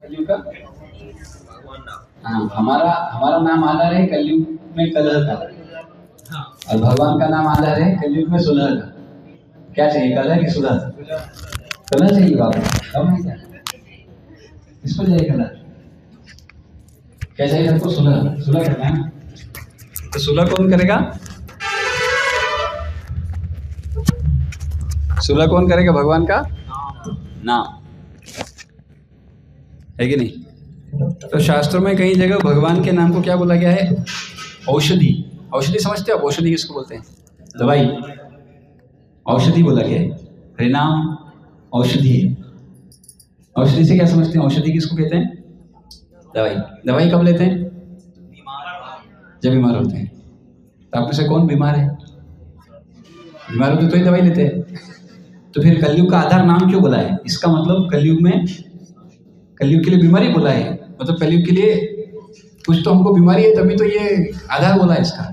कलयुग का? हाँ, हमारा हमारा नाम आधार है कलयुग में कलह का, और भगवान का नाम आधार है कलयुग में सुलह का। क्या चाहिए, कलह की सुलह? कलह चाहिए बाबा, कम है क्या? किसको चाहिए कलह? क्या चाहिए हमको? सुलह, सुलह करना है ना। तो सुलह कौन करेगा? सुलह कौन करेगा? भगवान का नाम है कि नहीं? तो शास्त्रों में कई जगह भगवान के नाम को क्या बोला गया है? औषधि। औषधि समझते हो? औषधि किसको बोलते हैं? दवाई, औषधि बोला गया है। हरिनाम औषधि है। औषधि से क्या समझते हैं? औषधि किसको कहते हैं? दवाई। दवाई कब लेते हैं? जब बीमार होते हैं। तो आप में से कौन बीमार है? बीमार होते तो ही दवाई लेते हैं। तो फिर कलयुग का आधार नाम क्यों बोला है? इसका मतलब कलयुग में, कलयुग के लिए बीमारी बोला है, मतलब कलयुग के लिए कुछ तो हमको बीमारी है, तभी तो ये आधार बोला है इसका।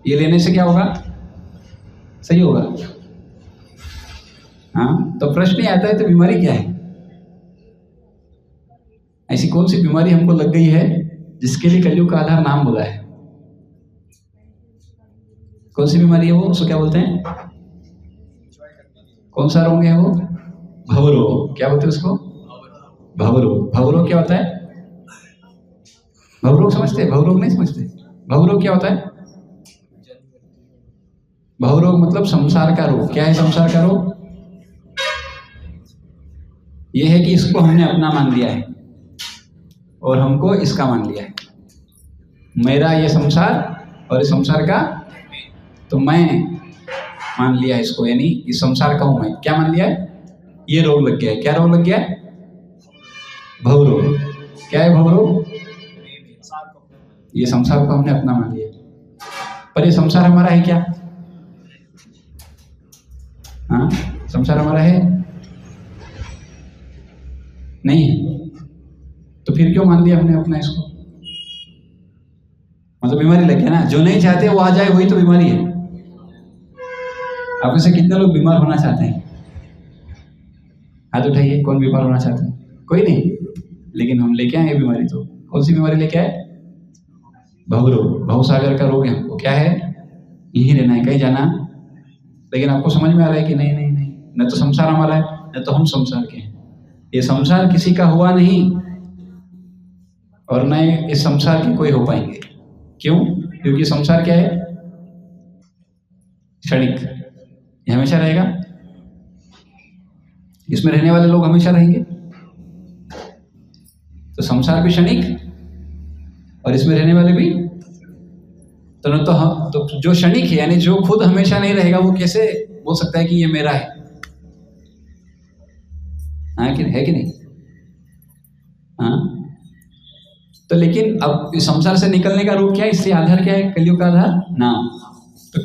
ये लेने से क्या होगा? सही होगा। हाँ, तो प्रश्न ही आता है तो बीमारी क्या है? ऐसी कौन सी बीमारी हमको लग गई है जिसके लिए कलयुग का आधार नाम बोला है? कौन सी बीमारी है वो? उसको क्या बोलते हैं? कौन सा रोग है वो? भवरोग। क्या बोलते हैं उसको? भवरोग। भवरोग क्या होता है? भवरोग समझते हैं? भवरोग नहीं समझते? भवरोग क्या होता है? भवरोग मतलब संसार का रोग। क्या है संसार का रोग? ये है कि इसको हमने अपना मान लिया है और हमको इसका मान लिया है। मेरा ये संसार और इस संसार का तो मैं मान लिया है इसको, यानी इस संसार का हूं मैं। क्या मान लिया है? ये रोग लग गया है। क्या रोग लग गया है? भवरोग। क्या है भवरोग? ये संसार को हमने अपना मान लिया। पर ये संसार हमारा है क्या? हाँ, संसार हमारा है? नहीं है। तो फिर क्यों मान लिया हमने अपना इसको? मतलब बीमारी लग गया ना। जो नहीं चाहते वो आ जाए, वही तो बीमारी है। आप में से कितने लोग बीमार होना चाहते हैं? हाथ उठाइए। कौन बीमार होना चाहते हैं? कोई नहीं। लेकिन हम लेके आए बीमारी। तो कौन सी बीमारी लेके आए? भवरोग। भवसागर का रोग है हमको। क्या है? यहीं रहना है, कहीं जाना। लेकिन आपको समझ में आ रहा है कि नहीं नहीं नहीं, न तो संसार हमारा है, न तो हम संसार के हैं। ये संसार किसी का हुआ नहीं और न इस संसार के कोई हो पाएंगे। क्यों? क्योंकि संसार क्या है? क्षणिक। ये हमेशा रहेगा। इसमें रहने वाले लोग हमेशा रहेंगे। तो संसार भी क्षणिक और इसमें रहने वाले भी। तो न तो हम, तो जो क्षणिक है यानी जो खुद हमेशा नहीं रहेगा, वो कैसे बोल सकता है कि ये मेरा है? हाँ कि है कि नहीं? हाँ। तो लेकिन अब इस संसार से निकलने का रूप क्या है? इससे आधार क्या है? कलयुग का आधार नाम। तो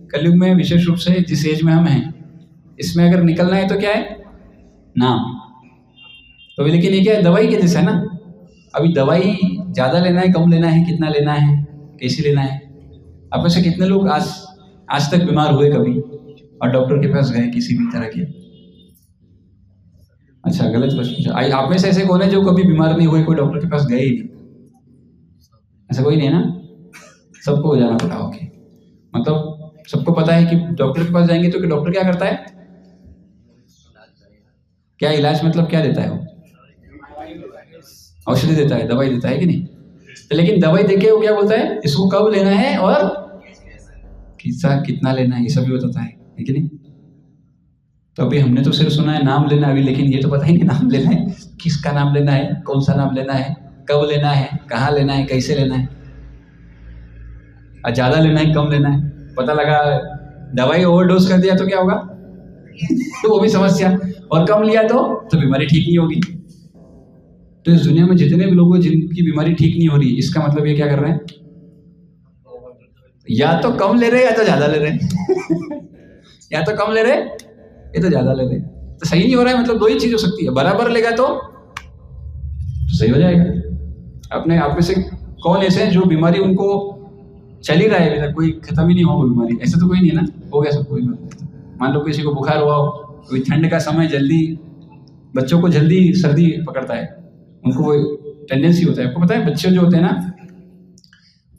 कलयुग में विशेष रूप से जिस एज में हम हैं, इसमें अगर निकलना है तो क्या है? नाम। तो लेकिन ये क्या है? दवाई के जैसा है ना। अभी दवाई ज्यादा लेना है, कम लेना है, कितना लेना है, कैसे लेना है? आप में से कितने लोग आज तक बीमार हुए कभी और डॉक्टर के पास गए किसी भी तरह के? अच्छा, गलत प्रश्न। आप में से ऐसे कौन है जो कभी बीमार नहीं हुए, कोई डॉक्टर के पास गए ही नहीं? ऐसा कोई नहीं है ना। सबको हो जाना पड़ा। ओके, मतलब सबको पता है कि डॉक्टर के पास जाएंगे तो कि डॉक्टर क्या करता है? क्या इलाज मतलब क्या देता है वो? औषधि देता है, दवाई देता है कि नहीं? तो लेकिन दवाई देके वो क्या बोलता है? इसको कब लेना है और कितना लेना है, ये सभी बताता है कि नहीं? तो अभी हमने तो सिर्फ सुना है नाम लेना अभी, लेकिन ये तो पता ही नहीं नाम लेना है, किसका नाम लेना है, कौन सा नाम लेना है, कब लेना है, कहाँ लेना है, कैसे लेना है, और ज्यादा लेना है, कम लेना है। पता लगा दवाई ओवरडोज कर दिया तो क्या होगा? तो वो भी समस्या। और कम लिया तो बीमारी ठीक नहीं होगी। तो इस दुनिया में जितने भी लोग जिनकी बीमारी ठीक नहीं हो रही, इसका मतलब ये क्या कर रहे हैं? या तो कम ले रहे या तो ज्यादा ले रहे। या तो कम ले रहे या तो ज्यादा ले रहे। तो सही नहीं हो रहा है, मतलब दो ही चीज हो सकती है। बराबर लेगा तो सही हो जाएगा। अपने आप में से कौन ऐसे हैं जो बीमारी उनको चल ही रहा है, अभी तक कोई खत्म ही नहीं हो बीमारी? ऐसा तो कोई नहीं है ना। हो गया सबको बीमारी। मान लो किसी को बुखार हुआ हो, कोई ठंड का समय जल्दी, बच्चों को जल्दी सर्दी पकड़ता है, उनको वो टेंडेंसी होता है। आपको पता है बच्चे जो होते हैं ना,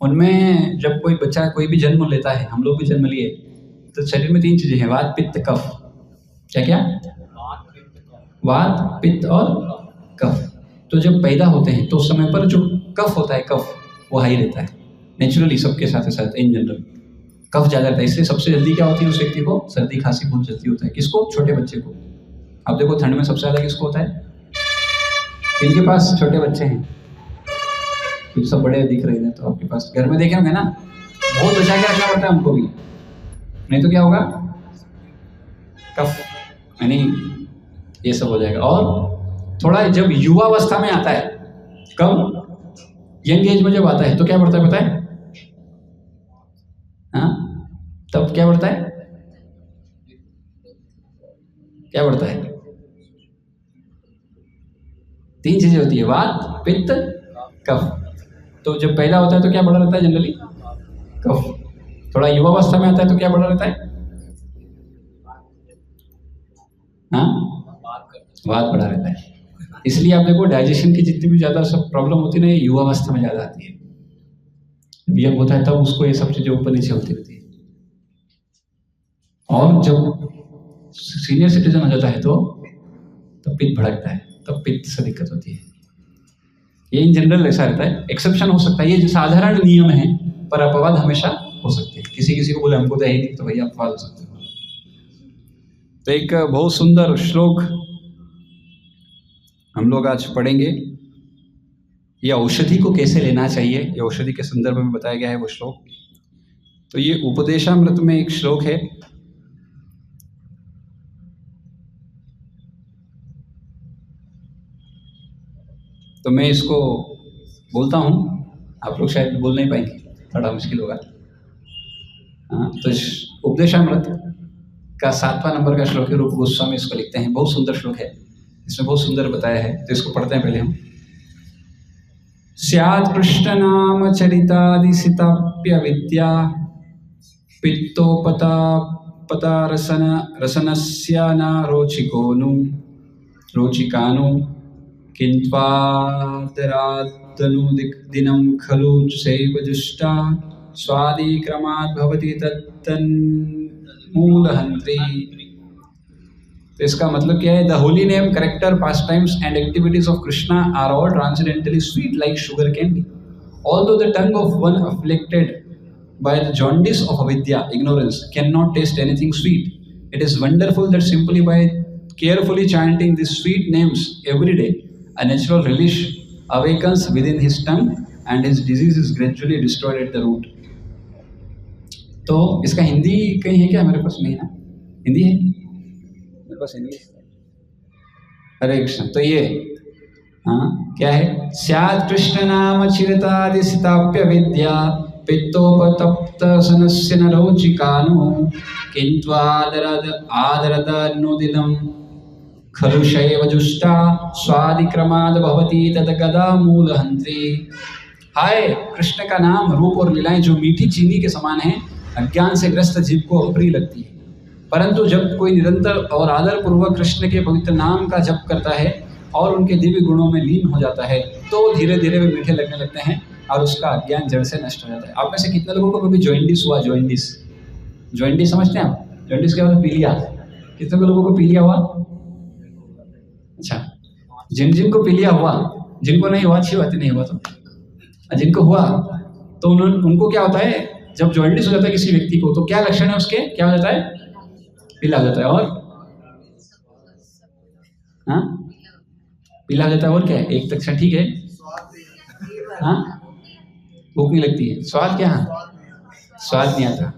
उनमें जब कोई बच्चा कोई भी जन्म लेता है, हम लोग भी जन्म लिए, तो शरीर में 3 चीजें हैं, वात पित्त कफ। क्या क्या? वात पित्त और कफ। तो जब पैदा होते हैं तो उस समय पर जो कफ होता है, कफ वो हाई रहता है नेचुरली, सबके साथ साथ इन जनरल कफ ज़्यादा रहता है। इसलिए सबसे जल्दी क्या होती है उस व्यक्ति को, सर्दी खांसी बहुत जल्दी होता है। किसको? छोटे बच्चे को। आप देखो ठंड में सबसे ज़्यादा किसको होता है? इनके पास छोटे बच्चे हैं, तो सब बड़े दिख रहे हैं, तो आपके पास घर में देखे होंगे ना, बहुत बचा के रखना पड़ता है हमको भी, नहीं तो क्या होगा, कफ यानी ये सब हो जाएगा। और थोड़ा जब युवावस्था में आता है, कब? यंग एज में जब आता है तो क्या बढ़ता है पता है? हाँ, तब क्या बढ़ता है? क्या बढ़ता है? 3 चीजें होती है, वात पित्त कफ। तो जब पहला होता है तो क्या बढ़ा रहता है जनरली? कफ। थोड़ा युवावस्था में आता है तो क्या बढ़ा रहता है? हाँ, वात बढ़ा रहता है। इसलिए आप देखो डाइजेशन की जितनी भी ज्यादा सब प्रॉब्लम होती है ना, ये युवावस्था में ज्यादा आती है। जब यंग होता है तब उसको ये सब चीजें ऊपर नीचे होती रहती है, और जब सीनियर सिटीजन हो जाता है तो तब पित्त भड़कता है, तब पित्त से दिक्कत होती है। ये इन जनरल ऐसा रहता है, एक्सेप्शन हो सकता है, ये जो साधारण नियम है, पर अपवाद हमेशा हो सकते हैं। किसी किसी को बोले हमको तो है ही नहीं, तो भैया अपवाद हो सकते हैं। तो एक बहुत सुंदर श्लोक हम लोग आज पढ़ेंगे, ये औषधि को कैसे लेना चाहिए, ये औषधि के संदर्भ में बताया गया है वो श्लोक। तो ये उपदेशामृत में एक श्लोक है, तो मैं इसको बोलता हूँ, आप लोग शायद बोल नहीं पाएंगे, थोड़ा मुश्किल होगा। हाँ, तो उपदेशामृत का 7वां नंबर का श्लोक है, रूप गोस्वामी इसको लिखते हैं, बहुत सुंदर श्लोक है, इसमें बहुत सुंदर बताया है। तो इसको पढ़ते हैं पहले हम। स्यात् कृष्ण नाम चरितादिसिताप्य विद्या पित्तोपता पता रसनस्य न रोचिकोनु रोचिकानु किन्त्वादरादनुदिनं खलु सेवजुष्टा स्वादिक्रमाद् भवति तत्तन्मूलहन्त्री। तो इसका मतलब क्या है? The holy name, character, pastimes and activities of Krishna are all transcendentally sweet like sugar candy. Although the tongue of one afflicted by the jaundice of avidya, ignorance, cannot taste anything sweet, it is wonderful that simply by carefully chanting these sweet names every day, a natural relish awakens within his tongue and his disease is gradually destroyed at the root. तो इसका हिंदी कहीं है क्या? मेरे पास नहीं है ना, हिंदी है मेरे पास, हिंदी। हरे कृष्ण। तो ये क्या है? स्यात् कृष्ण नाम चिरतादिसिताप्य विद्या पित्तोपतप्त सनस्य न रोचिकानु किन्त्वादरदनुदिनं खलु शैवजुष्टा स्वादिक्रमाद् भवति तद्गदा मूलहन्त्री। हाय, कृष्ण का नाम, रूप और लीलाएं जो मीठी चीनी के समान हैं, अज्ञान से ग्रस्त जीव को अप्रिय लगती है, परंतु जब कोई निरंतर और आदर पूर्वक कृष्ण के पवित्र नाम का जप करता है और उनके दिव्य गुणों में लीन हो जाता है, तो धीरे धीरे वे मीठे लगने लगते हैं और उसका अज्ञान जड़ से नष्ट हो जाता है। आप में से कितने लोगों को कभी जॉइंडिस हुआ? जॉइंडिस समझते हैं आप? जॉइंडिस क्या होता है? पीलिया। कितने लोगों को पीलिया हुआ? अच्छा, जिनको पीलिया हुआ, जिनको नहीं हुआ अच्छी बात नहीं हुआ, तो जिनको हुआ तो उनको क्या होता है, जब जॉइंडिस हो जाता है किसी व्यक्ति को, तो क्या लक्षण है उसके? क्या हो जाता है? पीला हो जाता है। और पीला हो जाता है, और क्या है? एक तक ठीक है, भूख नहीं लगती है, स्वाद क्या? स्वाद नहीं आता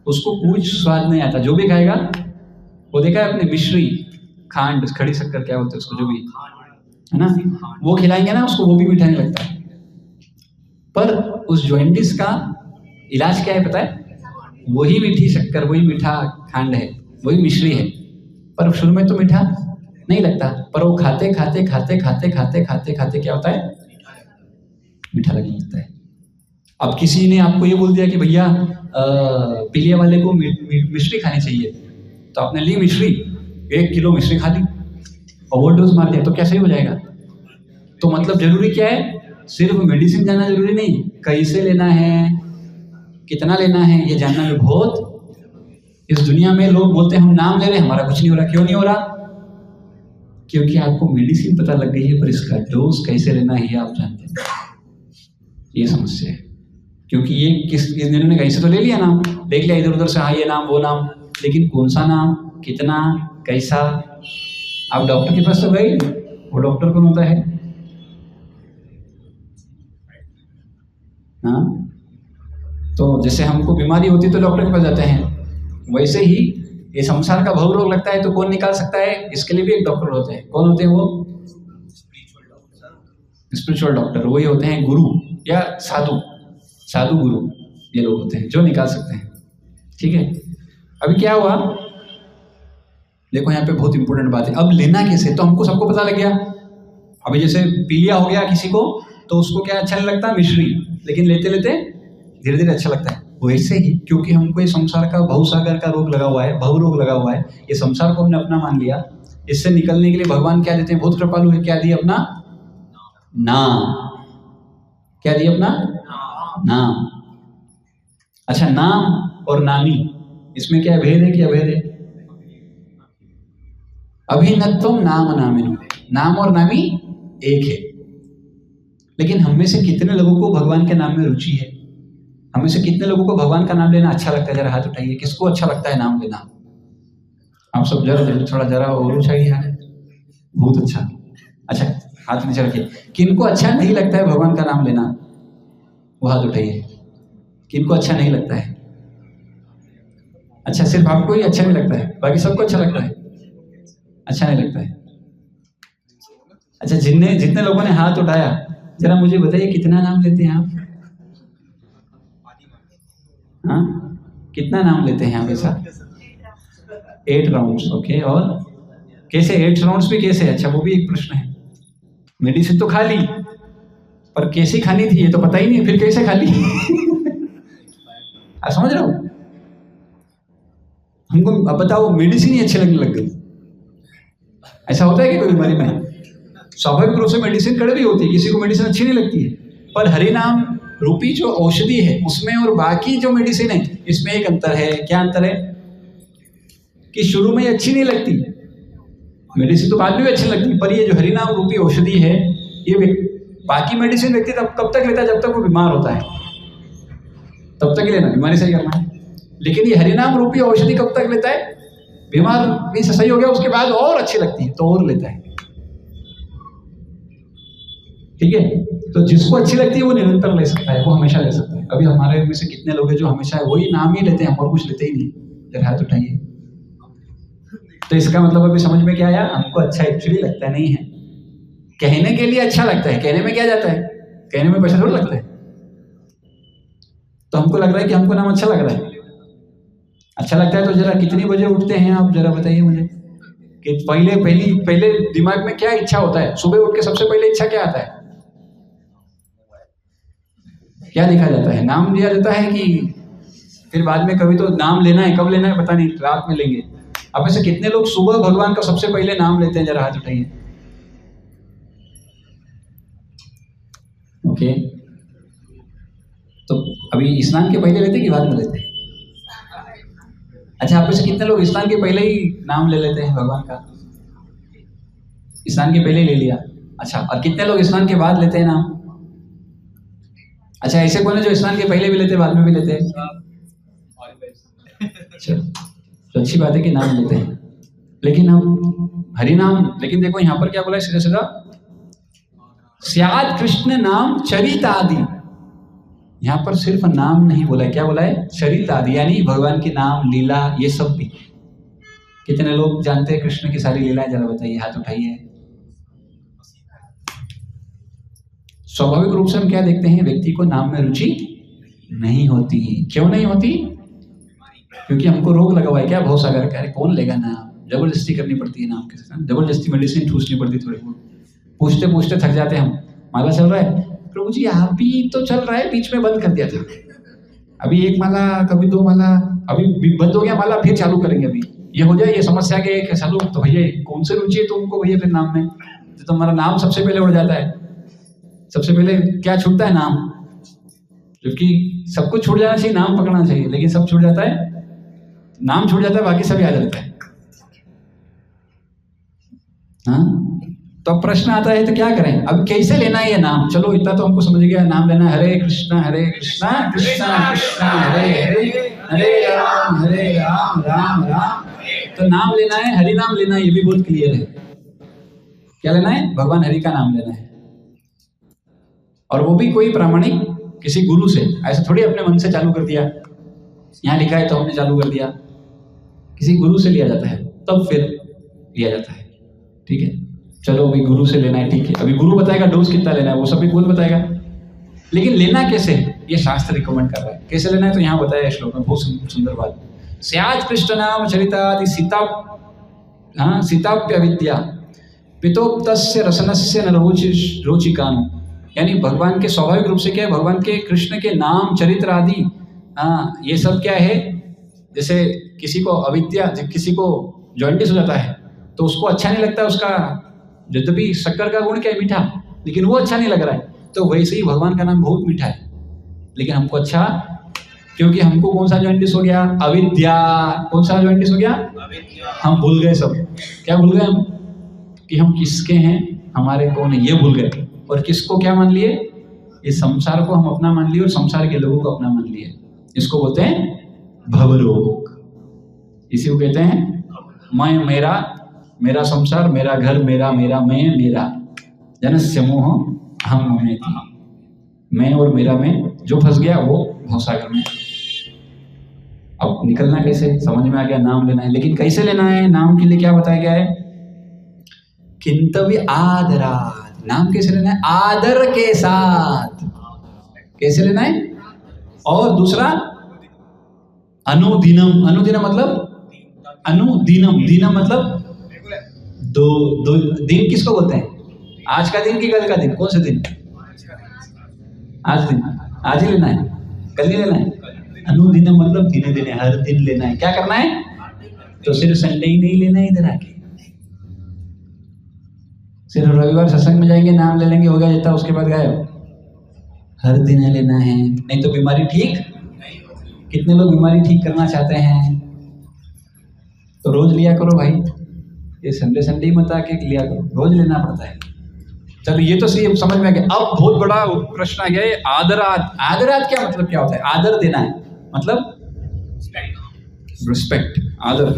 उसको, कुछ स्वाद नहीं आता। जो भी खाएगा वो देखा है अपने, मिश्री, खांड, खड़ी शक्कर क्या बोलते हैं उसको, जो भी है ना, वो खिलाएंगे ना उसको, वो भी मीठा नहीं लगता है। पर उस जॉइंडिस का इलाज क्या है पता है? वही मीठी शक्कर, वही मीठा खांड है, वही मिश्री है, पर शुरू में तो मीठा नहीं लगता, पर वो खाते खाते खाते खाते खाते खाते खाते क्या होता है? मीठा लगने लगता है। अब किसी ने आपको ये बोल दिया कि भैया पीलिया वाले को मिश्री खानी चाहिए, तो आपने ली मिश्री, 1 किलो मिश्री खा ली, ओवरडोज मार दिया, तो क्या सही हो जाएगा? तो मतलब जरूरी क्या है? सिर्फ मेडिसिन जानना जरूरी नहीं, कैसे लेना है, कितना लेना है, ये जानना भी बहुत। इस दुनिया में लोग बोलते हैं हम नाम ले रहे हैं, हमारा कुछ नहीं हो रहा। क्यों नहीं हो रहा? क्योंकि आपको मेडिसिन पता लग गई है, पर इसका डोज कैसे लेना है ये आप जानते हैं। ये समस्या है। क्योंकि ये इन्होंने कहीं से तो ले लिया नाम, देख लिया इधर उधर से, हाँ ये नाम वो नाम, लेकिन कौन सा नाम, कितना, कैसा। आप डॉक्टर के पास तो गए, वो डॉक्टर कौन होता है? हाँ, तो जैसे हमको बीमारी होती है तो डॉक्टर के पास जाते हैं, वैसे ही ये संसार का भव रोग लगता है तो कौन निकाल सकता है? इसके लिए भी एक डॉक्टर होते हैं। कौन होते हैं वो? Spiritual doctor. वही होते हैं गुरु या साधु गुरु, ये लोग होते हैं जो निकाल सकते हैं। ठीक है, अभी क्या हुआ देखो, यहाँ पे बहुत इंपॉर्टेंट बात है। अब लेना कैसे, तो हमको सबको पता लग गया। अभी जैसे पीलिया हो गया किसी को, तो उसको क्या अच्छा नहीं लगता? मिश्री, लेकिन लेते लेते धीरे धीरे अच्छा लगता है। वैसे ही क्योंकि हमको ये संसार का भवसागर का रोग लगा हुआ है, भव रोग लगा हुआ है, ये संसार को हमने अपना मान लिया। इससे निकलने के लिए भगवान क्या देते हैं? बहुत कृपालु है। क्या दिए? अपना नाम। क्या दिए? अपना नाम। अच्छा, नाम और नामी, इसमें क्या भेद है कि अभेद है? अभिन्नत्वम नाम नामिनो, नाम और नामी एक है। लेकिन हम में से कितने लोगों को भगवान के नाम में रुचि है? हमें से कितने लोगों को भगवान का नाम लेना अच्छा लगता है? जरा हाथ उठाइए, किसको अच्छा लगता है नाम लेना? आप सब जरा जरा और उठाइए हाथ। बहुत अच्छा। अच्छा, हाथ नीचे रखिए। किनको अच्छा नहीं लगता है भगवान का नाम लेना? वो हाथ उठाइए। किनको अच्छा नहीं लगता है? अच्छा, सिर्फ आपको ही अच्छा नहीं लगता है, बाकी सबको अच्छा लगता है? अच्छा नहीं लगता है। अच्छा, जितने लोगों ने हाथ उठाया, जरा मुझे बताइए कितना नाम लेते हैं आप? हाँ, कितना नाम लेते हैं आप ऐसा? 8 राउंड्स। ओके, और कैसे 8 राउंड्स भी कैसे? अच्छा, वो भी एक प्रश्न है। मेडिसिन तो खा ली, पर कैसी खानी थी ये तो पता ही नहीं, फिर कैसे खा ली? आप समझ रहे हो? हमको अब बताओ, मेडिसिन ही अच्छे लगने लग गई। ऐसा होता है कि कोई बीमारी में स्वाभाविक रूप से मेडिसिन कड़वी होती है, किसी को मेडिसिन अच्छी नहीं लगती है, पर हरि नाम रूपी जो औषधि है उसमें और बाकी जो मेडिसिन है इसमें एक अंतर है। क्या अंतर है? कि शुरू में ये अच्छी नहीं लगती, मेडिसिन तो बाद में भी अच्छी लगती, पर ये जो हरि नाम रूपी औषधि है, ये बाकी मेडिसिन व्यक्ति तब कब तक लेता है? जब तक वो बीमार होता है, तब तक ही लेना, बीमारी सही करना है। लेकिन ये हरि नाम रूपी औषधि कब तक लेता है? बीमार भी सही हो गया उसके बाद और अच्छी लगती है तो और लेता है। ठीक है, तो जिसको अच्छी लगती है वो निरंतर ले सकता है, वो हमेशा ले सकता है। अभी हमारे में से कितने लोग हैं जो हमेशा वही नाम ही लेते हैं, और कुछ लेते ही नहीं? जरा हाथ उठाइए। तो इसका मतलब अभी समझ में क्या आया? हमको अच्छा एक्चुअली लगता नहीं है, कहने के लिए अच्छा लगता है। कहने में क्या जाता है? कहने में पैसा थोड़ा लगता है। तो हमको लग रहा है कि हमको नाम अच्छा लग रहा है। अच्छा लगता है तो जरा कितनी बजे उठते हैं आप? जरा बताइए मुझे कि पहले दिमाग में क्या इच्छा होता है? सुबह उठ के सबसे पहले इच्छा क्या आता है? क्या लिखा जाता है? नाम लिया जाता है कि फिर बाद में कभी तो नाम लेना है, कब लेना है पता नहीं, रात में लेंगे। अब ऐसे कितने लोग सुबह भगवान का सबसे पहले नाम लेते हैं? जरा हाथ उठाइए। ओके, तो अभी स्नान के पहले लेते कि बाद में लेते हैं? अच्छा, आप में से कितने लोग स्नान के पहले ही नाम ले लेते हैं भगवान का? स्नान के पहले ही ले लिया। अच्छा, और कितने लोग स्नान के बाद लेते हैं नाम? अच्छा, ऐसे कौन है जो स्नान के पहले भी लेते बाद में भी लेते हैं? अच्छा, तो अच्छी बात है कि नाम लेते हैं, लेकिन हम हरि नाम, लेकिन देखो यहाँ पर क्या बोला है सीधा सीधा, स्याद कृष्ण नाम चरित आदि। यहाँ पर सिर्फ नाम नहीं बोला है, क्या बोला है? चरित आदि, यानी भगवान के नाम, लीला, ये सब भी। कितने लोग जानते हैं कृष्ण की सारी लीलाएं? जरा बताइए, हाथ उठाइए। स्वाभाविक रूप से हम क्या देखते हैं? व्यक्ति को नाम में रुचि नहीं होती। क्यों नहीं होती? क्योंकि हमको रोग लगा हुआ है। क्या? भवसागर का। कौन लेगा नाम? जबरदस्ती करनी पड़ती है नाम के साथ, जबरदस्ती मेडिसिन ठूसनी पड़ती है। थोड़ी बहुत पूछते पूछते थक जाते हैं हम। माला चल रहा है प्रभु जी, अभी तो चल रहा है, बीच में बंद कर दिया था, अभी 1 माला, कभी 2 माला, अभी बंद हो गया माला, फिर चालू करेंगे। अभी ये हो जाए, ये समस्या के एक चालू। तो भैया कौन से रुचि है तुमको भैया फिर नाम में? तो तुम्हारा नाम सबसे पहले उड़ जाता है। सबसे पहले क्या छूटता है? नाम। जबकि सब कुछ छूट जाना चाहिए, नाम पकड़ना चाहिए, लेकिन सब छूट जाता है, नाम छूट जाता है, बाकी सब याद रहता है। हाँ, तो अब प्रश्न आता है तो क्या करें? अब कैसे लेना है ये नाम? चलो इतना तो हमको समझ गया, नाम लेना हरे कृष्णा कृष्णा कृष्णा हरे हरे, हरे राम राम राम। तो नाम लेना है, हरि नाम लेना है, ये भी बहुत क्लियर है। क्या लेना है? भगवान हरि का नाम लेना है, और वो भी कोई प्रामाणिक किसी गुरु से। ऐसा थोड़ी अपने मन से चालू कर दिया, यहाँ लिखा है तो हमने चालू कर दिया। किसी गुरु से लिया जाता है, तब फिर लिया जाता है। ठीक है, चलो अभी गुरु से लेना है, ठीक है। अभी गुरु बताएगा डोज कितना लेना है, वो सभी कौन बताएगा, लेकिन लेना कैसे ये शास्त्र रिकमेंड कर रहा है। कैसे लेना है तो यहाँ बताया है श्लोक में, बहुत सुंदर बात। स्यात् कृष्ण नाम चरितादि सीताप्य विद्या पितोक्तस्य रसनस्य न रोचिकान। यानी भगवान के स्वाभाविक रूप से क्या है, भगवान के कृष्ण के नाम चरित्र आदि ये सब क्या है, जैसे किसी को अविद्या, किसी को जॉइंटिस हो जाता है तो उसको अच्छा नहीं लगता उसका, यद्यपि शक्कर का गुण क्या है, मीठा, लेकिन वो अच्छा नहीं लग रहा है। तो वैसे ही भगवान का नाम बहुत मीठा है, लेकिन हमको अच्छा, क्योंकि हमको कौन सा जॉइंटिस हो गया? अविद्या। कौन सा जॉइंटिस हो गया? हम भूल गए सब। क्या भूल गए हम? कि हम किसके हैं, हमारे कौन है, ये भूल गए। और किसको क्या मान लिए? इस संसार को हम अपना मान लिए और संसार के लोगों को अपना मान लिए। इसको बोलते हैं भवरोग। इसी को कहते हैं मैं, मेरा, मेरा संसार, मेरा घर, मेरा मेरा मैं, मेरा जनस्य मोह हम ममेति। मैं और मेरा में जो फंस गया वो भवसागर में। अब निकलना कैसे? समझ में आ गया, नाम लेना है, लेकिन कैसे लेना है? नाम के लिए क्या बताया गया है? किंतव्य आदरात्। नाम कैसे लेना है? आदर के साथ। कैसे लेना है? और दूसरा अनुदिनम। अनुदिनम मतलब अनुदिनम, दिनम मतलब दो दिन। किसको बोलते हैं? आज का दिन कि कल का दिन? कौन सा दिन? आज दिन, आज ही लेना है, कल नहीं लेना है। अनुदिनम मतलब दिने दिने, हर दिन लेना है। क्या करना है? तो सिर्फ संडे ही नहीं लेना है इधर आके, सिर्फ रविवार सत्संग में जाएंगे, नाम ले लेंगे, हो गया जितना, उसके बाद गायब। हर दिन लेना है, नहीं तो बीमारी ठीक। कितने लोग बीमारी ठीक करना चाहते हैं? तो रोज लिया करो भाई, ये संडे संडे ही मत आके लिया करो, रोज लेना पड़ता है। चलो ये तो सही समझ में आ गया। अब बहुत बड़ा प्रश्न आ गया है, आदरात। आदरात क्या मतलब, क्या होता है? आदर देना है मतलब रिस्पेक्ट, आदर।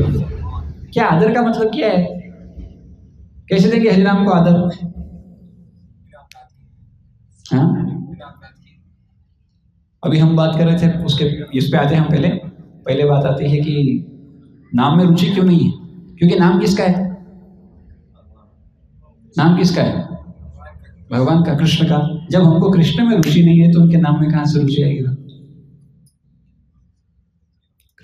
क्या आदर का मतलब क्या है? कैसे देंगे हरिनाम को आदर? हाँ, अभी हम बात कर रहे थे उसके, इस पे आते हैं हम। पहले बात आती है कि नाम में रुचि क्यों नहीं है? क्योंकि नाम किसका है? नाम किसका है? भगवान का, कृष्ण का। जब हमको कृष्ण में रुचि नहीं है तो उनके नाम में कहां से रुचि आएगी?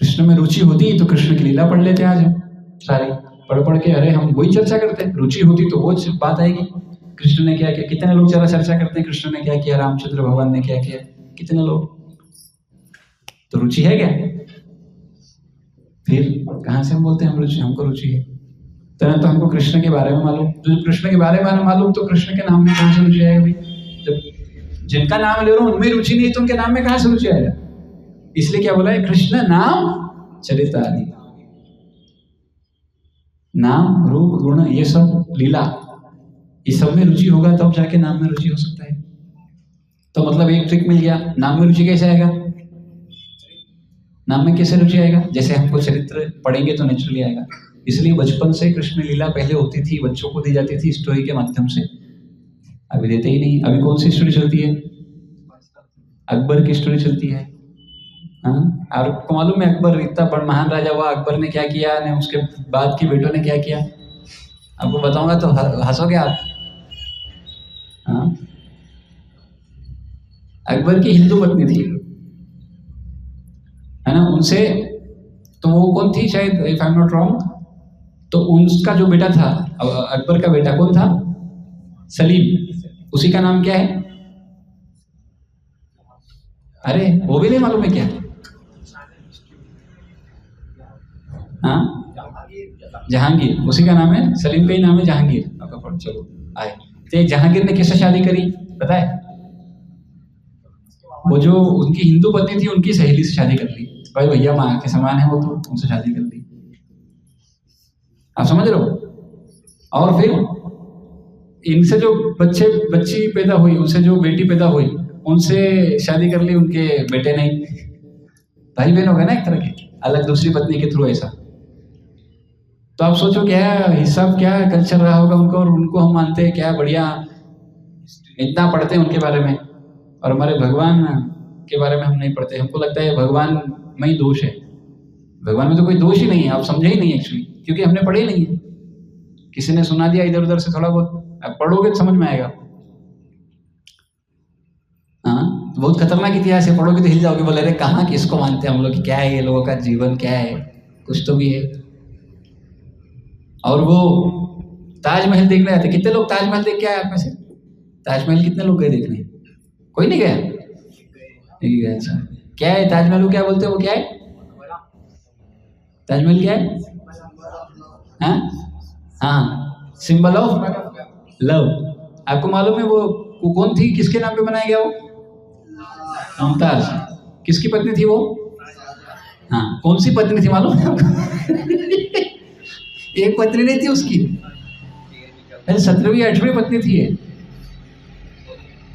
कृष्ण में रुचि होती तो कृष्ण की लीला पढ़ लेते आज हम सारी, पढ़ के अरे हम वही चर्चा करते हैं। रुचि होती तो वो बात आएगी, कृष्ण ने क्या किया। कितने लोग जरा चर्चा करते हैं कृष्ण ने क्या किया, रामचंद्र भगवान ने क्या किया, कितने लोग। तो रुचि है क्या? फिर कहां से हम बोलते हैं हम रुचि, हमको रुचि है? तो हमको कृष्ण के बारे में मालूम, जो कृष्ण के बारे में मालूम, तो कृष्ण के नाम में कहां से रुचि आएगी? जब जिनका नाम ले रहा हूं उनमें रुचि नहीं तो उनके नाम में कहां से रुचि आएगा? इसलिए क्या बोला है? कृष्ण नाम चरितादि। नाम रूप गुण ये सब लीला, इस सब में रुचि होगा तब जाके नाम में रुचि हो सकता है। तो मतलब एक ट्रिक मिल गया। नाम में रुचि कैसे आएगा? नाम में कैसे रुचि आएगा? जैसे हमको चरित्र पढ़ेंगे तो नेचुरली आएगा। इसलिए बचपन से कृष्ण लीला पहले होती थी, बच्चों को दी जाती थी स्टोरी के माध्यम से। अभी देते ही नहीं। अभी कौन सी स्टोरी चलती है? अकबर की स्टोरी चलती है। हाँ, आपको मालूम है अकबर इतना बड़ा महान राजा हुआ, अकबर ने क्या किया ने उसके बाद की बेटों ने क्या किया? आपको बताऊंगा तो हंसोगे आप। हाँ, अकबर की हिंदू पत्नी थी, है ना, उनसे। तो वो कौन थी शायद, if I am not wrong, तो उनका जो बेटा था, अकबर का बेटा कौन था? सलीम। उसी का नाम क्या है? अरे वो भी नहीं मालूम है क्या? हाँ, जहांगीर। उसी का नाम है, सलीम का ही नाम है जहांगीर। चलो आए, तो जहांगीर ने किससे शादी करी पता है? वो जो उनकी हिंदू पत्नी थी उनकी सहेली से शादी कर ली। भाई भैया माँ के समान है वो, तो उनसे शादी कर ली। आप समझ रहे हो? और फिर इनसे जो बच्ची पैदा हुई, उनसे जो बेटी पैदा हुई, उनसे शादी कर ली, उनके बेटे नहीं। भाई बहन हो गए ना एक तरह के, अलग दूसरी पत्नी के थ्रू ऐसा। तो आप सोचो क्या हिसाब, क्या कल्चर रहा होगा उनको, और उनको हम मानते हैं क्या बढ़िया, इतना पढ़ते हैं उनके बारे में, और हमारे भगवान के बारे में हम नहीं पढ़ते। हमको लगता है भगवान में ही दोष है। भगवान में तो कोई दोष ही नहीं है, आप समझे ही नहीं एक्चुअली, क्योंकि हमने पढ़े ही नहीं है। किसी ने सुना दिया इधर उधर से थोड़ा बहुत, आप पढ़ोगे तो समझ में आएगा। हाँ, तो बहुत खतरनाक इतिहास है, पढ़ोगे तो हिल जाओगे, बोले अरे कहाँ किसको मानते हैं हम लोग, क्या है ये लोगों का जीवन, क्या है, कुछ तो भी है। और वो ताजमहल देखने जाते, कितने लोग ताजमहल देख के आए आप में से? ताजमहल कितने लोग गए देखने? कोई नहीं गया? नहीं गया। अच्छा, क्या है ताजमहल को क्या बोलते हैं? वो क्या है ताजमहल, क्या है? हाँ, सिंबल ऑफ लव। आपको मालूम है वो कौन थी, किसके नाम पे बनाया गया वो? मुमताज। किसकी पत्नी थी वो? हाँ, कौन सी पत्नी थी मालूम है आपको? एक पत्नी नहीं थी उसकी, 17वीं 8वीं पत्नी थी ये,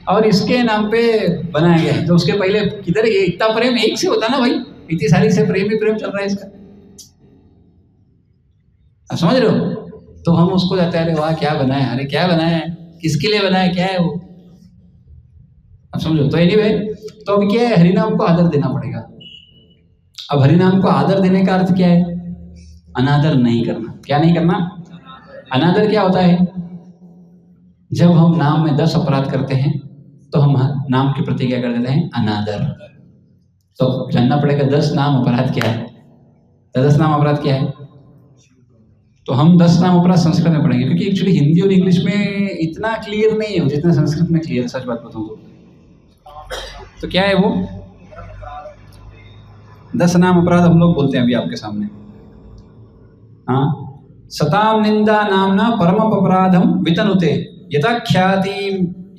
और इसके नाम पे बनाया गया है। तो उसके पहले किधर ये इतना प्रेम एक से होता ना भाई, इतनी सारी से प्रेम ही प्रेम चल रहा है इसका, आप समझ रहे हो? तो हम उसको जाते हैं अरे वाह क्या बनाया, अरे क्या बनाया है, किसके लिए बनाया, क्या है वो, आप समझो। तो एनीवे, तो अब क्या है, हरिनाम को आदर देना पड़ेगा। अब हरिनाम को आदर देने का अर्थ क्या है? अनादर नहीं करना। क्या नहीं करना? अनादर क्या होता है? जब हम नाम में 10 अपराध करते हैं तो हम नाम के प्रति क्या कर देते हैं? अनादर। तो जानना पड़ेगा 10 नाम अपराध क्या है। 10 नाम अपराध क्या है? तो हम 10 नाम अपराध संस्कृत में पढ़ेंगे, क्योंकि एक्चुअली हिंदी और इंग्लिश में इतना क्लियर नहीं है जितना संस्कृत में क्लियर है, सच बात बताऊं तो क्या है वो 10 नाम अपराध हम लोग बोलते हैं अभी आपके सामने। हाँ, सताम निंदा नामना परम अपराधम वितनुते यथा ख्याति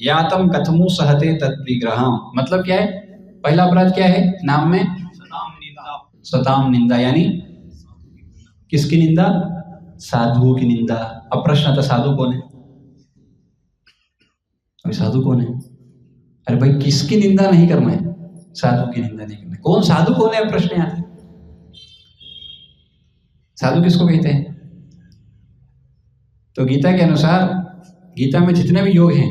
यातम कथमु सहते तद्विग्रहम। मतलब क्या है? पहला अपराध क्या है नाम में? सताम निंदा, यानी किसकी निंदा? साधुओं की निंदा। अब प्रश्न था साधु कौन है? अभी साधु कौन है? अरे भाई किसकी निंदा नहीं करना है? साधु की निंदा नहीं करना। कौन साधु कौन है? प्रश्न आता है। साधु किसको कहते हैं? तो गीता के अनुसार, गीता में जितने भी योग हैं,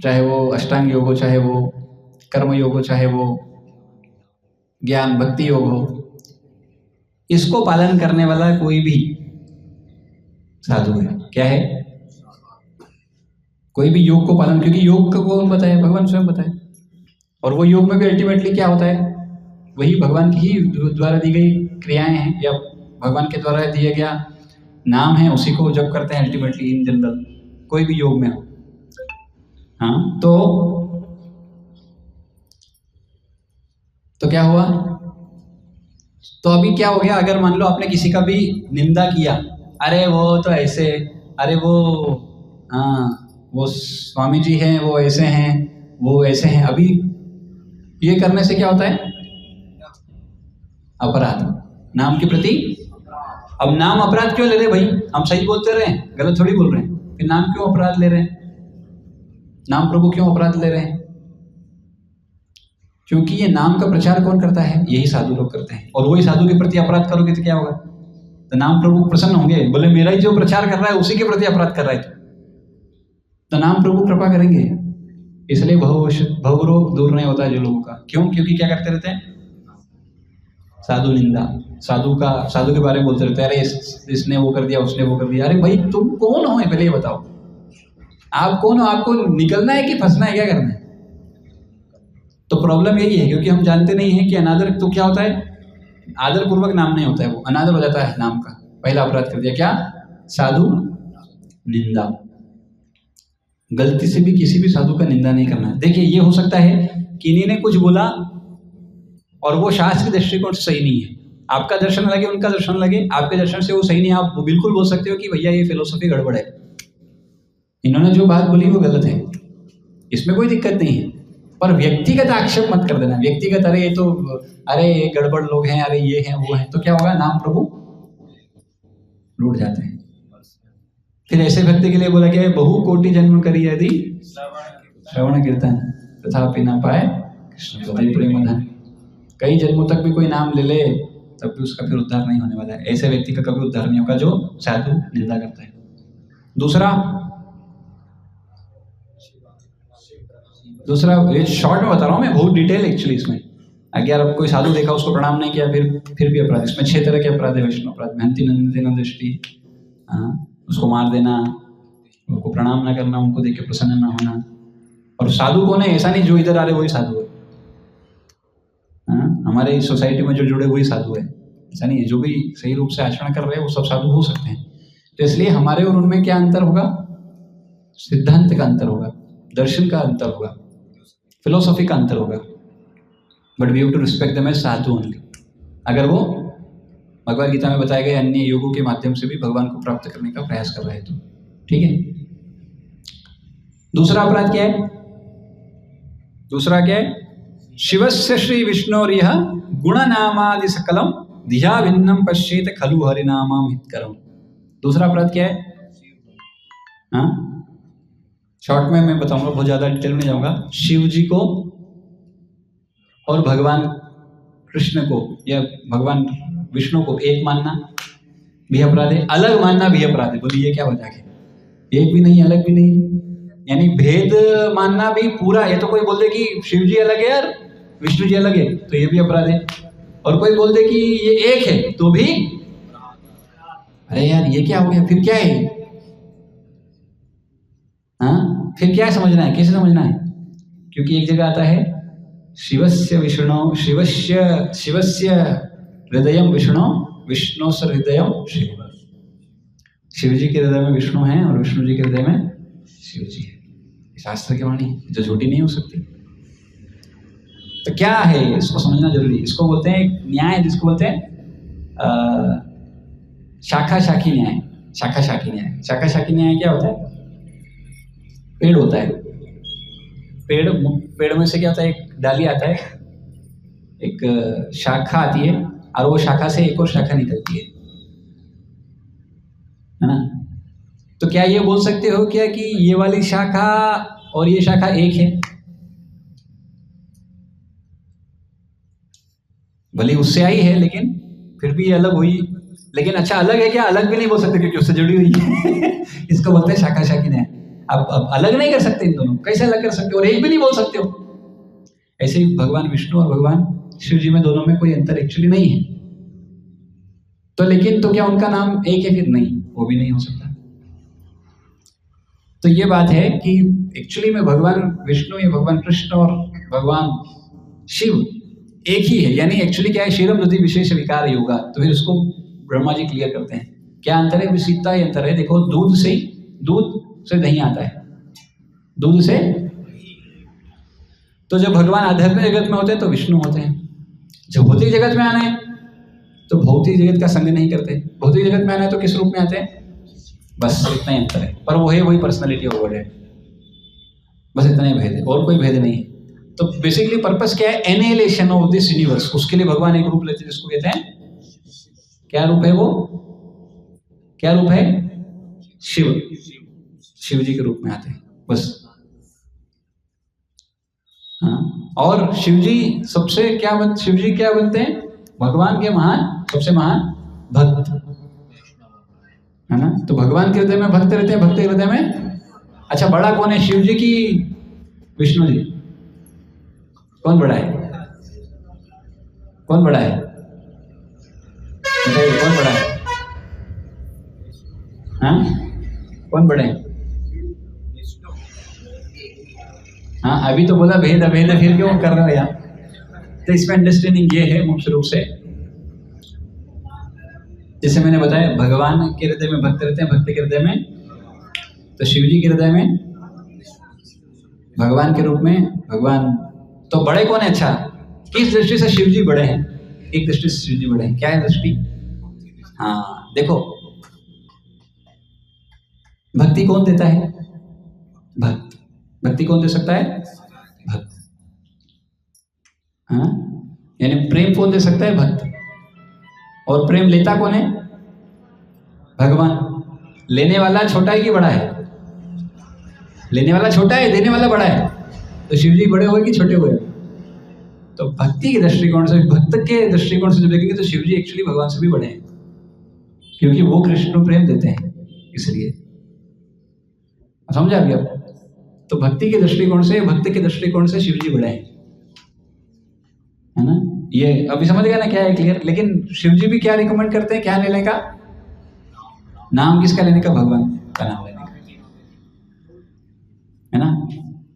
चाहे वो अष्टांग योग हो, चाहे वो कर्म योग हो, चाहे वो ज्ञान भक्ति योग हो, इसको पालन करने वाला कोई भी साधु है। क्या है? कोई भी योग को पालन, क्योंकि योग को कौन बताए? भगवान स्वयं बताए। और वो योग में भी अल्टीमेटली क्या होता है? वही भगवान की ही द्वारा दी गई क्रियाएं हैं, या भगवान के द्वारा दिया गया नाम है, उसी को जप करते हैं अल्टीमेटली इन जनरल, कोई भी योग में हो। हाँ, तो क्या हुआ? तो अभी क्या हो गया? अगर मान लो आपने किसी का भी निंदा किया, अरे वो तो ऐसे, अरे वो हाँ वो स्वामी जी हैं, वो ऐसे हैं, वो ऐसे हैं, अभी ये करने से क्या होता है? अपराध नाम के प्रति। अब नाम अपराध क्यों ले रहे भाई? हम सही बोलते रहे हैं, गलत थोड़ी बोल रहे हैं। फिर नाम क्यों अपराध ले रहे हैं? नाम प्रभु क्यों अपराध ले रहे हैं? क्योंकि ये नाम का प्रचार कौन करता है? यही साधु लोग करते हैं। और वही साधु के प्रति अपराध करोगे तो क्या होगा? तो नाम प्रभु प्रसन्न होंगे, बोले मेरा ही जो प्रचार कर रहा है उसी के प्रति अपराध कर रहा है, तो नाम प्रभु कृपा करेंगे। इसलिए भवरोग दूर नहीं होता जो लोगों का। क्यों? क्योंकि क्या करते रहते हैं? साधु निंदा, साधु के बारे में बोलते रहते हैं, अरे इसने वो कर दिया, उसने वो कर दिया। अरे भाई तुम कौन हो पहले ये बताओ, आप कौन हो? आपको निकलना है कि फंसना है, क्या करना है? तो प्रॉब्लम यही है, क्योंकि हम जानते नहीं हैं कि अनादर तो क्या होता है। आदर पूर्वक नाम नहीं होता है, वो अनादर हो जाता है नाम का। पहला अपराध कर दिया क्या? साधु निंदा। गलती से भी किसी भी साधु का निंदा नहीं करना। देखिए, ये हो सकता है कि इन्हीं ने कुछ बोला और वो शास्त्रीय दृष्टिकोण से सही नहीं है, आपका दर्शन लगे, उनका दर्शन लगे, आपके दर्शन से वो सही नहीं है, आप बिल्कुल बोल सकते हो कि भैया ये फिलोसफी गड़बड़ है, इन्होंने जो बात बोली वो गलत है, इसमें कोई दिक्कत नहीं है, पर व्यक्तिगत आक्षेप मत कर देना। व्यक्तिगत अरे ये तो, अरे ये गड़बड़ लोग हैं, अरे ये हैं वो हैं, तो क्या होगा, नाम प्रभु लूट जाते हैं। फिर ऐसे व्यक्ति के लिए बोला गया है, बहु कोटि जन्म करी यदि श्रवण कीर्तन तथापि ना पाए कृष्ण पद प्रेम धन। कई जन्मों तक भी कोई नाम ले ले तब भी उसका फिर उद्धार नहीं होने वाला है। ऐसे व्यक्ति का कभी उद्धार नहीं होगा जो साधु निंदा करता है। दूसरा ये शॉर्ट में बता रहा हूँ मैं, बहुत डिटेल एक्चुअली इसमें। अगर आप कोई साधु देखा उसको प्रणाम नहीं किया फिर भी अपराध। इसमें 6 तरह के अपराध है वैष्णव अपराध। मेहनती नंदन दृष्टि, उसको मार देना, उनको प्रणाम ना करना, उनको देख के प्रसन्न ना होना। और साधु कौन है, ऐसा नहीं जो इधर आ रहे वही साधु है। हमारे सोसाइटी में जो जुड़े वही साधु है, ऐसा नहीं है। जो भी सही रूप से आचरण कर रहे हैं वो सब साधु हो सकते हैं। तो इसलिए हमारे और उनमें क्या अंतर होगा, सिद्धांत का अंतर होगा, दर्शन का अंतर होगा, फिलोसॉफी का अंतर होगा। But we have to respect them as sadhu only. अगर वो भगवद गीता में बताए गए अन्य योगों के माध्यम से भी भगवान को प्राप्त करने का प्रयास कर रहे हैं तो ठीक है। दूसरा अपराध क्या है, दूसरा क्या है, शिवस्य श्री विष्णोरिह गुणनामादि सकलम धिया भिन्नम पश्येत खलु हरिनामम हितकरम। दूसरा अपराध क्या है, शॉर्ट में मैं बताऊंगा, बहुत ज्यादा डिटेल में नहीं जाऊंगा। शिव जी को और भगवान कृष्ण को या भगवान विष्णु को एक मानना भी अपराध है, अलग मानना भी अपराध है। बोलिए क्या वजह है, एक भी नहीं अलग भी नहीं, यानी भेद मानना भी पूरा। ये तो कोई बोल दे कि शिव जी अलग है यार विष्णु जी अलग है तो ये भी अपराध है, और कोई बोल दे कि ये एक है तो भी, अरे यार ये क्या हो गया, फिर क्या है, फिर क्या समझना है, कैसे समझना है। क्योंकि एक जगह आता है शिवस्य विष्णु शिवस्य हृदयम विष्णु विष्णु से हृदयम शिव। शिव जी के हृदय में विष्णु है और विष्णु जी के हृदय में शिव जी है। शास्त्र की वाणी जो झूठी नहीं हो सकती। तो क्या है, इसको समझना जरूरी है। इसको बोलते हैं न्याय, जिसको बोलते हैं शाखा शाखी न्याय। शाखा शाखी न्याय, शाखा शाखी न्याय क्या होता है, पेड़ होता है, पेड़ में से क्या होता है, एक डाली आता है, एक शाखा आती है, और वो शाखा से एक और शाखा निकलती है ना। तो क्या ये बोल सकते हो क्या कि ये वाली शाखा और ये शाखा एक है, भले उससे आई है लेकिन फिर भी अलग हुई। लेकिन अच्छा अलग है क्या, अलग भी नहीं बोल सकते क्योंकि उससे जुड़ी हुई है इसको बोलते हैं शाखा शाखी न्याय। अब अलग नहीं कर सकते इन दोनों, कैसे अलग कर सकते हो, और एक भी नहीं बोल सकते हो। ऐसे ही भगवान विष्णु और भगवान शिव जी में दोनों में कोई अंतर एक्चुअली नहीं है। तो लेकिन तो क्या उनका नाम एक है, फिर नहीं, वो भी नहीं हो सकता। तो ये बात है कि एक्चुअली में भगवान विष्णु या भगवान कृष्ण और भगवान शिव एक ही है। यानी एक्चुअली क्या है, क्षीरम दधि विशेष विकार योगा। तो फिर उसको ब्रह्मा जी क्लियर करते हैं, क्या अंतर है, विशिष्टता ही अंतर है। देखो दूध से दही आता है, दूध से। तो जब भगवान आध्यात्मिक जगत में होते हैं तो विष्णु होते हैं, जब भौतिक जगत में आना है तो भौतिक जगत का संग नहीं करते। भौतिक जगत में आना है तो किस रूप में आते हैं, बस इतना ही अंतर है। पर वो है वही पर्सनालिटी ऑफ गॉड है, बस इतना ही भेद है, और कोई भेद नहीं है। तो बेसिकली पर्पस क्या है, एनिहिलेशन ऑफ दिस यूनिवर्स। उसके लिए भगवान एक रूप लेते हैं जिसको कहते हैं, क्या रूप है वो, क्या रूप है, शिव जी के रूप में आते हैं बस। और शिव जी सबसे शिव जी क्या बनते हैं, भगवान के सबसे महान भक्त है ना। तो भगवान के हृदय में भक्त रहते हैं, भक्त के हृदय में। अच्छा बड़ा कौन है, शिव जी की विष्णु जी, कौन बड़ा है, कौन बड़ा है बताइए, कौन बड़ा है, कौन बड़े हैं। अभी तो बोला भेद अभेद, फिर क्यों कर रहे हो यार। तो इसमें अंडरस्टैंडिंग ये है मुख्य रूप से, जैसे मैंने बताया भगवान के हृदय में भक्त रहते हैं, भक्त के हृदय में, तो शिव जी के हृदय में भगवान के रूप में भगवान। तो बड़े कौन है, अच्छा किस दृष्टि से शिव जी बड़े हैं, एक दृष्टि से शिव जी बड़े हैं, क्या है दृष्टि। देखो भक्ति कौन देता है, भक्ति कौन दे सकता है? भक्त। हाँ, यानी प्रेम कौन दे सकता है? भक्त। और प्रेम लेता कौन है? भगवान। लेने वाला छोटा है कि बड़ा है? लेने वाला छोटा है, देने वाला बड़ा है। तो शिव जी बड़े हुए कि छोटे हुए? तो भक्ति के दृष्टिकोण से, भक्त के दृष्टिकोण से जब देखेंगे तो शिव जी एक्चुअली भगवान से भी बड़े हैं, क्योंकि वो कृष्ण को प्रेम देते हैं, इसलिए। समझा अभी आप? तो भक्ति के दृष्टिकोण से, भक्त के दृष्टिकोण से शिव जी बड़े हैं, है ना? ये अभी समझ गया ना क्या है? क्लियर? लेकिन शिव जी भी क्या रिकमेंड करते हैं? क्या लेने का? नाम किसका लेने का? भगवान का नाम लेने का, है ना?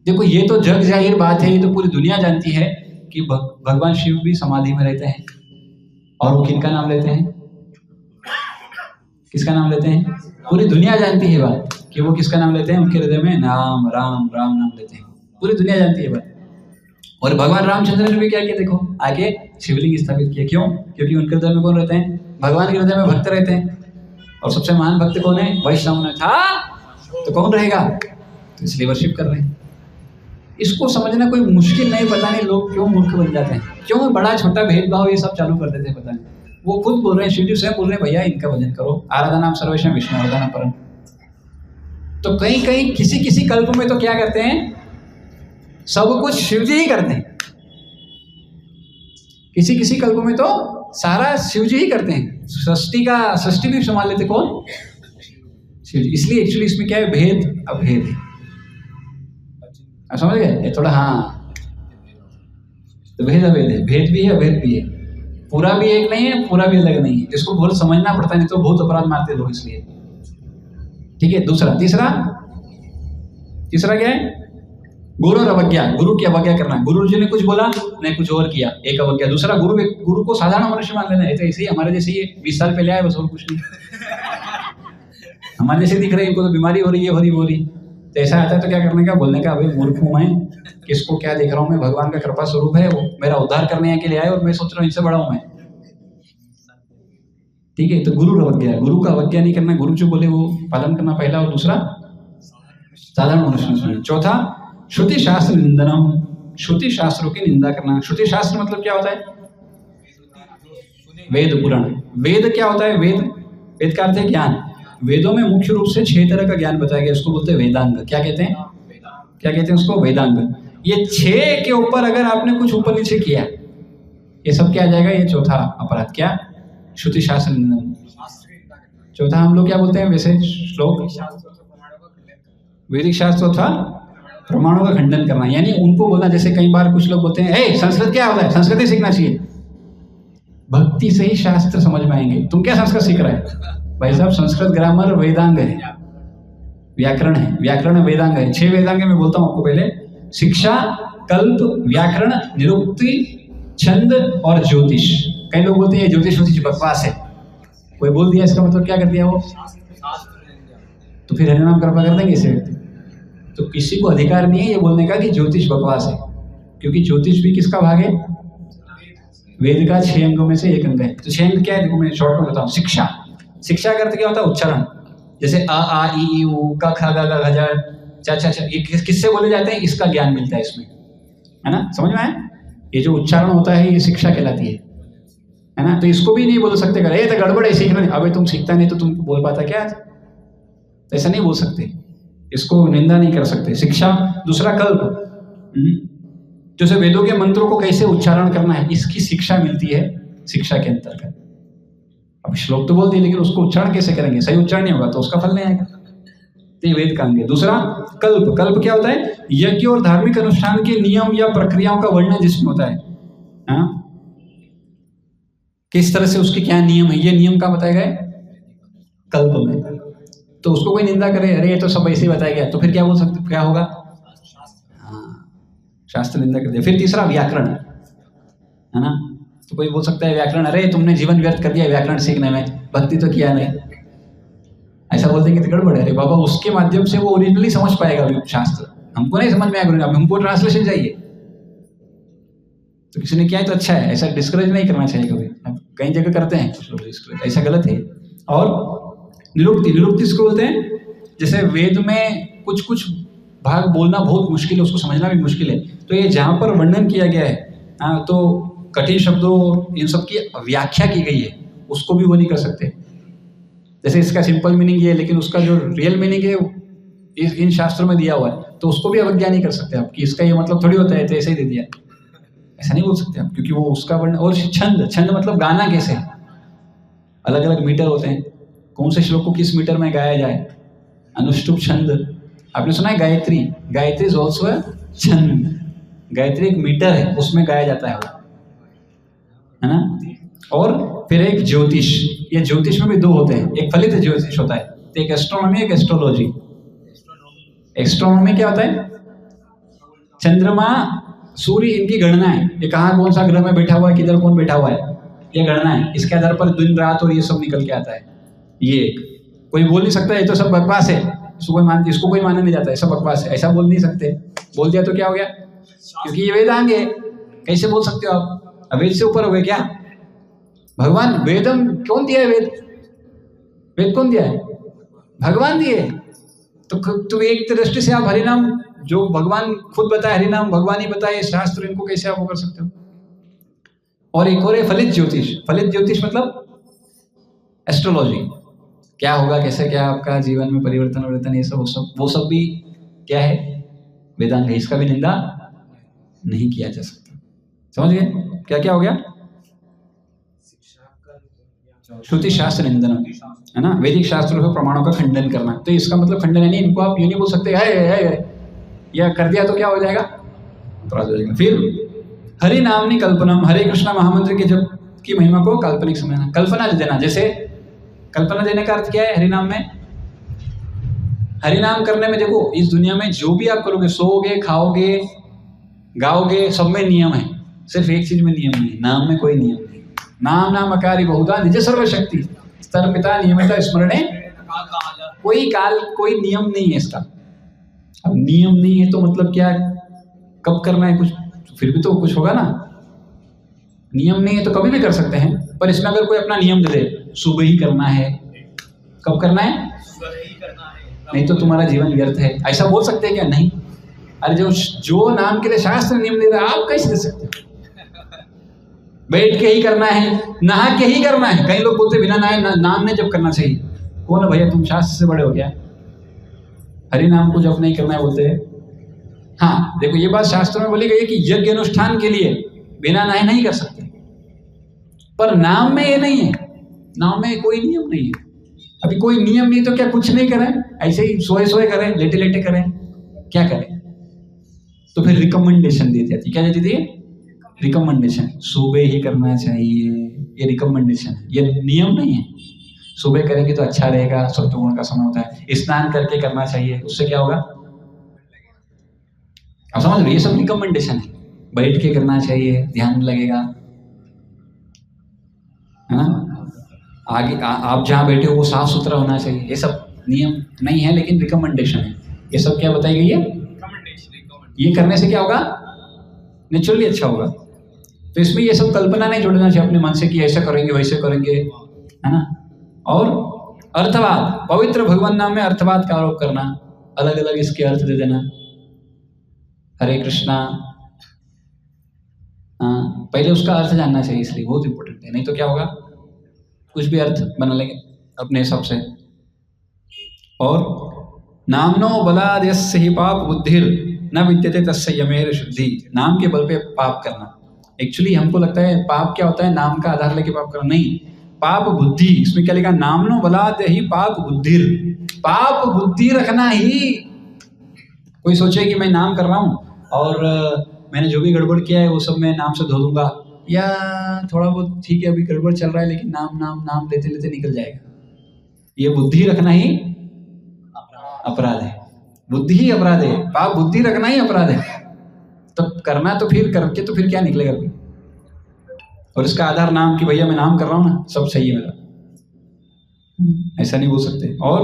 देखो ये तो जग जाहिर बात है, ये तो पूरी दुनिया जानती है कि भगवान शिव भी समाधि में रहते हैं। और वो किनका नाम लेते हैं? किसका नाम लेते हैं? पूरी दुनिया जानती है बात कि वो किसका नाम लेते हैं। उनके हृदय में नाम, राम राम नाम लेते हैं, पूरी दुनिया जानती है बात। और भगवान रामचंद्र ने भी क्या किया? देखो आगे शिवलिंग स्थापित किया। क्यों? क्योंकि उनके हृदय में कौन रहते हैं? भगवान के हृदय में भक्त रहते हैं। और सबसे महान भक्त कौन है? वैष्णव ने था, तो कौन रहेगा? तो इसलिए वर्शिप कर रहे हैं। इसको समझना कोई मुश्किल नहीं। पता नहीं लोग क्यों मूर्ख बन जाते हैं, क्यों बड़ा छोटा भेदभाव ये सब चालू कर देते हैं, पता नहीं। वो खुद बोल रहे हैं, शिव जी स्वयं बोल रहे हैं, भैया इनका भजन करो, आराधनाम सर्वेशम विष्णु आराधना परम। तो कहीं कहीं किसी किसी कल्प में तो क्या करते हैं? सब कुछ शिव जी ही करते हैं। किसी किसी कल्प में तो सारा शिव जी ही करते हैं। सृष्टि भी संभाल लेते कौन? शिव जी। इसलिए एक्चुअली इसमें क्या है? भेद अभेद है। समझ गए? ये थोड़ा, हाँ, तो भेद अभेद है, भेद भी है अभेद भी है, पूरा भी एक नहीं है, पूरा भी अलग नहीं है। इसको बहुत समझना पड़ता है, नहीं तो बहुत अपराध मारते लोग, इसलिए। ठीक है। दूसरा, तीसरा क्या है? गुरु और अवज्ञा। गुरु की अवज्ञा करना। गुरु जी ने कुछ बोला, नहीं कुछ और किया, एक अवज्ञा। दूसरा, गुरु को साधारण मनुष्य मान लेना है, तो ऐसे ही हमारे जैसे ही 20 साल पहले आए, बस और कुछ नहीं। हमारे जैसे दिख रहे हैं, इनको तो बीमारी हो रही है, हो रही। तो ऐसा आता है तो क्या करने का? बोलने का, भाई मूर्ख हूं मैं, किसको क्या देख रहा हूँ मैं, भगवान का कृपा स्वरूप है, वो मेरा उद्धार करने के लिए आए और मैं सोच रहा हूँ इनसे बड़ा हूं मैं। ठीक है। तो गुरु अवज्ञा, गुरु का अवज्ञा नहीं करना, गुरु जो बोले वो पालन करना, पहला। और दूसरा, साधारण मनुष्य। चौथा, श्रुति शास्त्र निंदनम। श्रुति शास्त्रों की निंदा करना। श्रुति शास्त्र मतलब क्या होता है? वेद पुराण। वेद क्या होता है? वेद का अर्थ है ज्ञान। वेदों में मुख्य रूप से 6 तरह का ज्ञान बताया गया, उसको बोलते हैं वेदांग। क्या कहते हैं उसको? वेदांग। ये 6 के ऊपर अगर आपने कुछ ऊपर नीचे किया, ये सब क्या आ जाएगा? ये चौथा अपराध। क्या? श्रुति शास्त्र निंदन। चौथा हम लोग क्या बोलते हैं वैसे श्लोक? वैदिक शास्त्र अथवा प्रमाणों का खंडन करना, यानी उनको बोलना। जैसे कई बार कुछ लोग बोलते हैं, संस्कृत क्या होता है? संस्कृत ही सीखना चाहिए। भक्ति से ही शास्त्र समझ में आएंगे। तुम क्या संस्कृत सीख रहे हैं? भाई साहब, संस्कृत ग्रामर वेदांग है, व्याकरण है। व्याकरण वेदांग है। 6 वेदांग मैं बोलता हूँ आपको पहले। शिक्षा, कल्प, व्याकरण, निरुक्ति, छंद और ज्योतिष। कई लोग बोलते हैं ज्योतिष बकवास है, कोई बोल दिया इसका मतलब क्या कर दिया वो? तो फिर हरिनाम कृपा कर देंगे इसे। तो किसी को अधिकार नहीं है ये बोलने का कि ज्योतिष बकवास है, क्योंकि ज्योतिष भी किसका भाग है? वेद का 6 अंगों में से एक अंग है। तो 6 अंग क्या है? देखो मैं शॉर्ट में बताऊँ। शिक्षा का अर्थ क्या होता है? उच्चारण। जैसे अ आ इ ई उ क ख ग घ च च छ, ये किससे बोले जाते हैं? इसका ज्ञान मिलता है इसमें, है ना? समझ में आया? ये जो उच्चारण होता है ये शिक्षा कहलाती है ना? तो इसको भी नहीं बोल सकते अरे तो गड़बड़ है, सीखना नहीं। अबे तुम सीखता नहीं तो तुम बोल पाता क्या? तो ऐसा नहीं बोल सकते, इसको निंदा नहीं कर सकते। शिक्षा। दूसरा, कल्प। जैसे वेदों के मंत्रों को कैसे उच्चारण करना है, इसकी शिक्षा मिलती है शिक्षा के अंतर्गत। अब श्लोक तो बोल दिए, लेकिन उसको उच्चारण कैसे करेंगे? सही उच्चारण नहीं होगा तो उसका फल नहीं आएगा। तो ये वेद का अंग है। दूसरा, कल्प क्या होता है? यज्ञ और धार्मिक अनुष्ठान के नियम या प्रक्रियाओं का वर्णन जिसमें होता है। हाँ, किस तरह से उसके क्या नियम है, ये नियम का बताया गया कल्प में। तो उसको कोई निंदा करे, अरे ये तो सब ऐसे ही बताया गया, तो फिर क्या बोल सकते? क्या होगा? हाँ, शास्त्र निंदा कर दिया। फिर तीसरा, व्याकरण, है ना? तो कोई बोल सकता है व्याकरण, अरे तुमने जीवन व्यर्थ कर दिया व्याकरण सीखने में, भक्ति तो किया नहीं। ऐसा बोल देंगे तो गड़बड़ है। अरे बाबा, उसके माध्यम से वो ओरिजिनली समझ पाएगा शास्त्र, हमको नहीं समझ में आएगा, हमको ट्रांसलेशन चाहिए। तो किसी ने किया है तो अच्छा है, ऐसा डिस्करेज नहीं करना चाहिए कभी। कई जगह करते हैं कुछ लोग डिस्करेज, ऐसा गलत है। और निरुक्ति इसको बोलते हैं, जैसे वेद में कुछ भाग बोलना बहुत मुश्किल है, उसको समझना भी मुश्किल है। तो ये जहाँ पर वर्णन किया गया है तो कठिन शब्दों इन सब की व्याख्या की गई है, उसको भी वो नहीं कर सकते। जैसे इसका सिंपल मीनिंग ये है, लेकिन उसका जो रियल मीनिंग है इन शास्त्रों में दिया हुआ है, तो उसको भी अवज्ञा नहीं कर सकते आप कि इसका ये मतलब थोड़ी होता है तो ऐसे ही दे दिया, ऐसा नहीं बोल सकते आप, क्योंकि वो उसका वर्ण। और छंद मतलब गाना कैसे, अलग अलग मीटर होते हैं, कौन से श्लोक को किस मीटर में गाया जाए। अनुष्टुप छंद आपने सुना है, Gayatri, Gayatri is also a छंद। गायत्री एक मीटर है, उसमें गाया जाता है ना। और फिर एक ज्योतिष, ये ज्योतिष में भी दो होते हैं, एक फलित ज्योतिष होता है, तो एक एस्ट्रोनॉमी एक एस्ट्रोलॉजी। एस्ट्रोनॉमी क्या होता है, चंद्रमा सूर्य इनकी गणना है, ये कहाँ कौन सा ग्रह में बैठा हुआ है, किधर कौन बैठा हुआ है, ये गणना है, इसके आधार पर दिन रात और ये सब निकल के आता है। ये कोई बोल नहीं सकता ये तो सब बकवास है, इसको कोई माना नहीं जाता है, सब बकवास है, ऐसा बोल नहीं सकते। बोल दिया तो क्या हो गया, क्योंकि ये वेदांग है, कैसे बोल सकते हो आप, वेद से ऊपर हो गए क्या भगवान। वेदम कौन दिया है, वेद कौन दिया है, भगवान दिए। तो एक दृष्टि से आप हरिनाम, जो भगवान खुद बताए हरिनाम भगवान ही बताए, शास्त्र, इनको कैसे आप वो कर सकते हो। और एक और है फलित ज्योतिष। फलित ज्योतिष मतलब एस्ट्रोलॉजी, क्या होगा, कैसे क्या आपका जीवन में परिवर्तन, ये सब वो सब भी क्या है, वेदांग है, इसका भी निंदा नहीं किया जा सकता। समझ गए क्या क्या हो गया, श्रुति शास्त्र निंदन है ना, वैदिक शास्त्रों से प्रमाणों का खंडन करना। तो इसका मतलब खंडन है नहीं, इनको आप ये नहीं बोल सकते है या कर दिया तो क्या हो जाएगा, अपराध हो जाएगा। फिर हरि नामनी कल्पनम, हरे कृष्णा महामंत्र के जब की महिमा को काल्पनिक समझना, कल्पना देना। जैसे कल्पना देने का अर्थ क्या है, हरिनाम में, हरिनाम करने में देखो, इस दुनिया में जो भी आप करोगे, सोओगे, खाओगे, गाओगे, सब में नियम है, सिर्फ एक चीज में नियम नहीं, नाम में कोई नियम नहीं। नाम नाम अकारी बहुधा निज सर्वशक्ति स्तर पिता नियमित स्मरणे, कोई काल कोई नियम नहीं है इसका। अब नियम नहीं है तो मतलब क्या, कब करना है कुछ, फिर भी तो कुछ होगा ना। नियम नहीं है तो कभी भी कर सकते हैं, पर इसमें अगर कोई अपना नियम दे दे, सुबह ही करना है, कब करना है, नहीं तो तुम्हारा जीवन व्यर्थ है, ऐसा बोल सकते हैं क्या, नहीं। अरे जो नाम के लिए शास्त्र नियम दे रहा है, आप कैसे दे सकते हैं। बैठ के ही करना है, नहा के ही करना है। कई लोग बोलते बिना नहाए नाम ने जब करना चाहिए, कौन है भैया, तुम शास्त्र से बड़े हो गया, हरि नाम को जब नहीं करना है बोलते हैं। हाँ देखो, ये बात शास्त्र में बोली गई है कि यज्ञ अनुष्ठान के लिए बिना नहाए नहीं कर सकते, पर नाम में ये नहीं है, नाम में कोई नियम नहीं है। अभी कोई नियम नहीं तो क्या कुछ नहीं करें, ऐसे ही सोए सोए करें, लेटे लेटे करें, क्या करें। तो फिर रिकमेंडेशन दी जाती, क्या देती थी, रिकमेंडेशन, सुबह ही करना चाहिए, ये रिकमेंडेशन है, ये नियम नहीं है। सुबह करेंगे तो अच्छा रहेगा, सत्वगुण का समय होता है, स्नान करके करना चाहिए, उससे क्या होगा, आप समझ लो, ये सब रिकमेंडेशन है। बैठ के करना चाहिए, ध्यान लगेगा, है ना। आगे आप जहाँ बैठे हो वो साफ सुथरा होना चाहिए, ये सब नियम नहीं है लेकिन रिकमेंडेशन है। ये सब क्या बताई गई है, ये करने से क्या होगा, नेचुरली अच्छा होगा। तो इसमें ये सब कल्पना नहीं जोड़ना चाहिए अपने मन से कि ऐसा करेंगे वैसे करेंगे, है ना। और अर्थवाद, पवित्र भगवान नाम में अर्थवाद का आरोप करना, अलग अलग इसके अर्थ दे देना, हरे कृष्णा, पहले उसका अर्थ जानना चाहिए, इसलिए बहुत इंपॉर्टेंट है, नहीं तो क्या होगा, कुछ भी अर्थ बना लेंगे अपने हिसाब से। और नामनो बलाद्यस्य ही पाप बुद्धिर न विद्यते तस्य यमेर शुद्धि, नाम के बल पे पाप करना। एक्चुअली हमको लगता है पाप क्या होता है, नाम का आधार लेके पाप करना, नहीं, पाप बुद्धि, इसमें क्या लिखा, नामनो बलाद्य ही पाप बुद्धिर, पाप बुद्धि रखना ही। कोई सोचे कि मैं नाम कर रहा हूँ और मैंने जो भी गड़बड़ किया है वो सब मैं नाम से धो दूंगा, या थोड़ा बहुत ठीक है अभी गड़बड़ चल रहा है लेकिन नाम नाम नाम लेते लेते निकल जाएगा, ये बुद्धि रखना ही अपराध है। बुद्धि ही अपराध है, पाप बुद्धि रखना ही अपराध है। तब करना तो फिर करके तो फिर क्या निकलेगा कोई, और इसका आधार नाम कि भैया मैं नाम कर रहा हूँ ना, सब सही है मेरा, ऐसा नहीं बोल सकते। और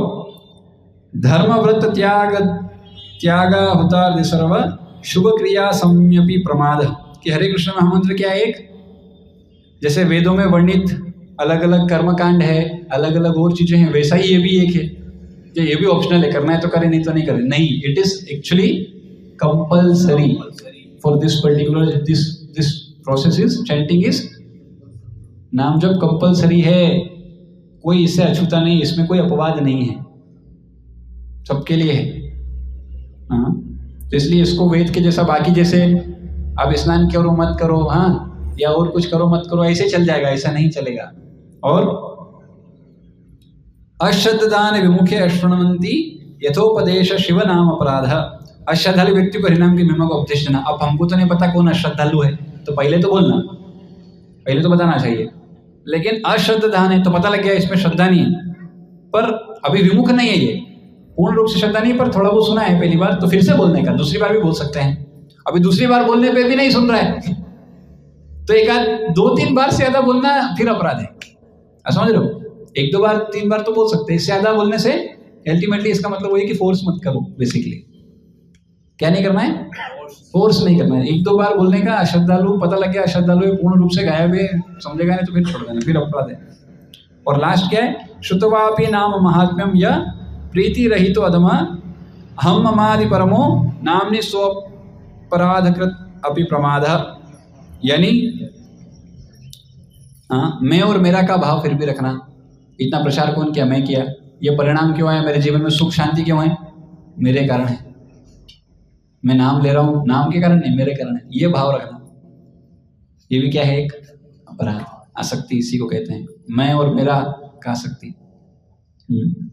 धर्म व्रत त्याग हुतार्थ सर्व शुभ क्रिया सम्यपि प्रमाद, कि हरे कृष्ण महामंत्र क्या है, एक जैसे वेदों में वर्णित अलग अलग कर्मकांड है, अलग अलग और चीजें हैं, वैसा ही ये भी एक है ये भी ऑप्शनल है, करना है तो करें, नहीं तो नहीं करें, नहीं, it is actually compulsory for this particular this process is chanting is नाम जब कंपल्सरी है, कोई इससे अछूता नहीं, इसमें कोई अपवाद नहीं है, सबके लिए है। हाँ, तो इसलिए इसको वेद के जैसा बाकी जैसे अब स्नान करो मत करो, हाँ, या और कुछ करो मत करो, ऐसे चल जाएगा, ऐसा नहीं चलेगा। और अश्रद्धान विमुखे अश्रणवंती यथोपदेश शिव नाम अपराध। अश्रद्धालु व्यक्ति को हरिनाम की महिमा को उपदेश देना। अब हमको तो नहीं पता कौन अश्रद्धालु है, तो पहले तो बोलना, पहले तो बताना चाहिए, लेकिन अश्रद्धान है तो पता लग गया इसमें श्रद्धा नहीं है, पर अभी विमुख नहीं है, ये पूर्ण रूप से श्रद्धा नहीं है, पर थोड़ा बहुत सुना है पहली बार, तो फिर से बोलने का, दूसरी बार भी बोल सकते हैं। अभी दूसरी बार बोलने पे भी नहीं सुन रहा है तो एक आध 2-3 बार से ज्यादा बोलना फिर अपराध है, समझ रहे हो? 1-2 बार 3 बार तो बोल सकते हैं, इससे ज्यादा बोलने से अल्टीमेटली इसका मतलब वही कि फोर्स मत करो। बेसिकली क्या नहीं करना है? फोर्स नहीं करना है। 1-2 बार बोलने का, अश्रद्धालु पता लग गया अश्रद्धालु पूर्ण रूप से गायब है, समझेगा नहीं तो फिर छोड़ देना, फिर अपराध है। और लास्ट क्या है? श्रुतवापि नाम महात्म्यम या प्रीति रहितो अधम हम ममादि परमो नामनि स्वपराधकृत अपि प्रमाद। यानी मैं और मेरा का भाव फिर भी रखना। इतना प्रचार कौन किया? मैं किया। ये परिणाम क्यों आया? मेरे जीवन में सुख शांति क्यों है? मेरे कारण है। मैं नाम ले रहा हूँ, नाम के कारण नहीं, मेरे कारण है, ये भाव रखना। ये भी क्या है? एक अपराध, आसक्ति, इसी को कहते हैं, मैं और मेरा का आसक्ति।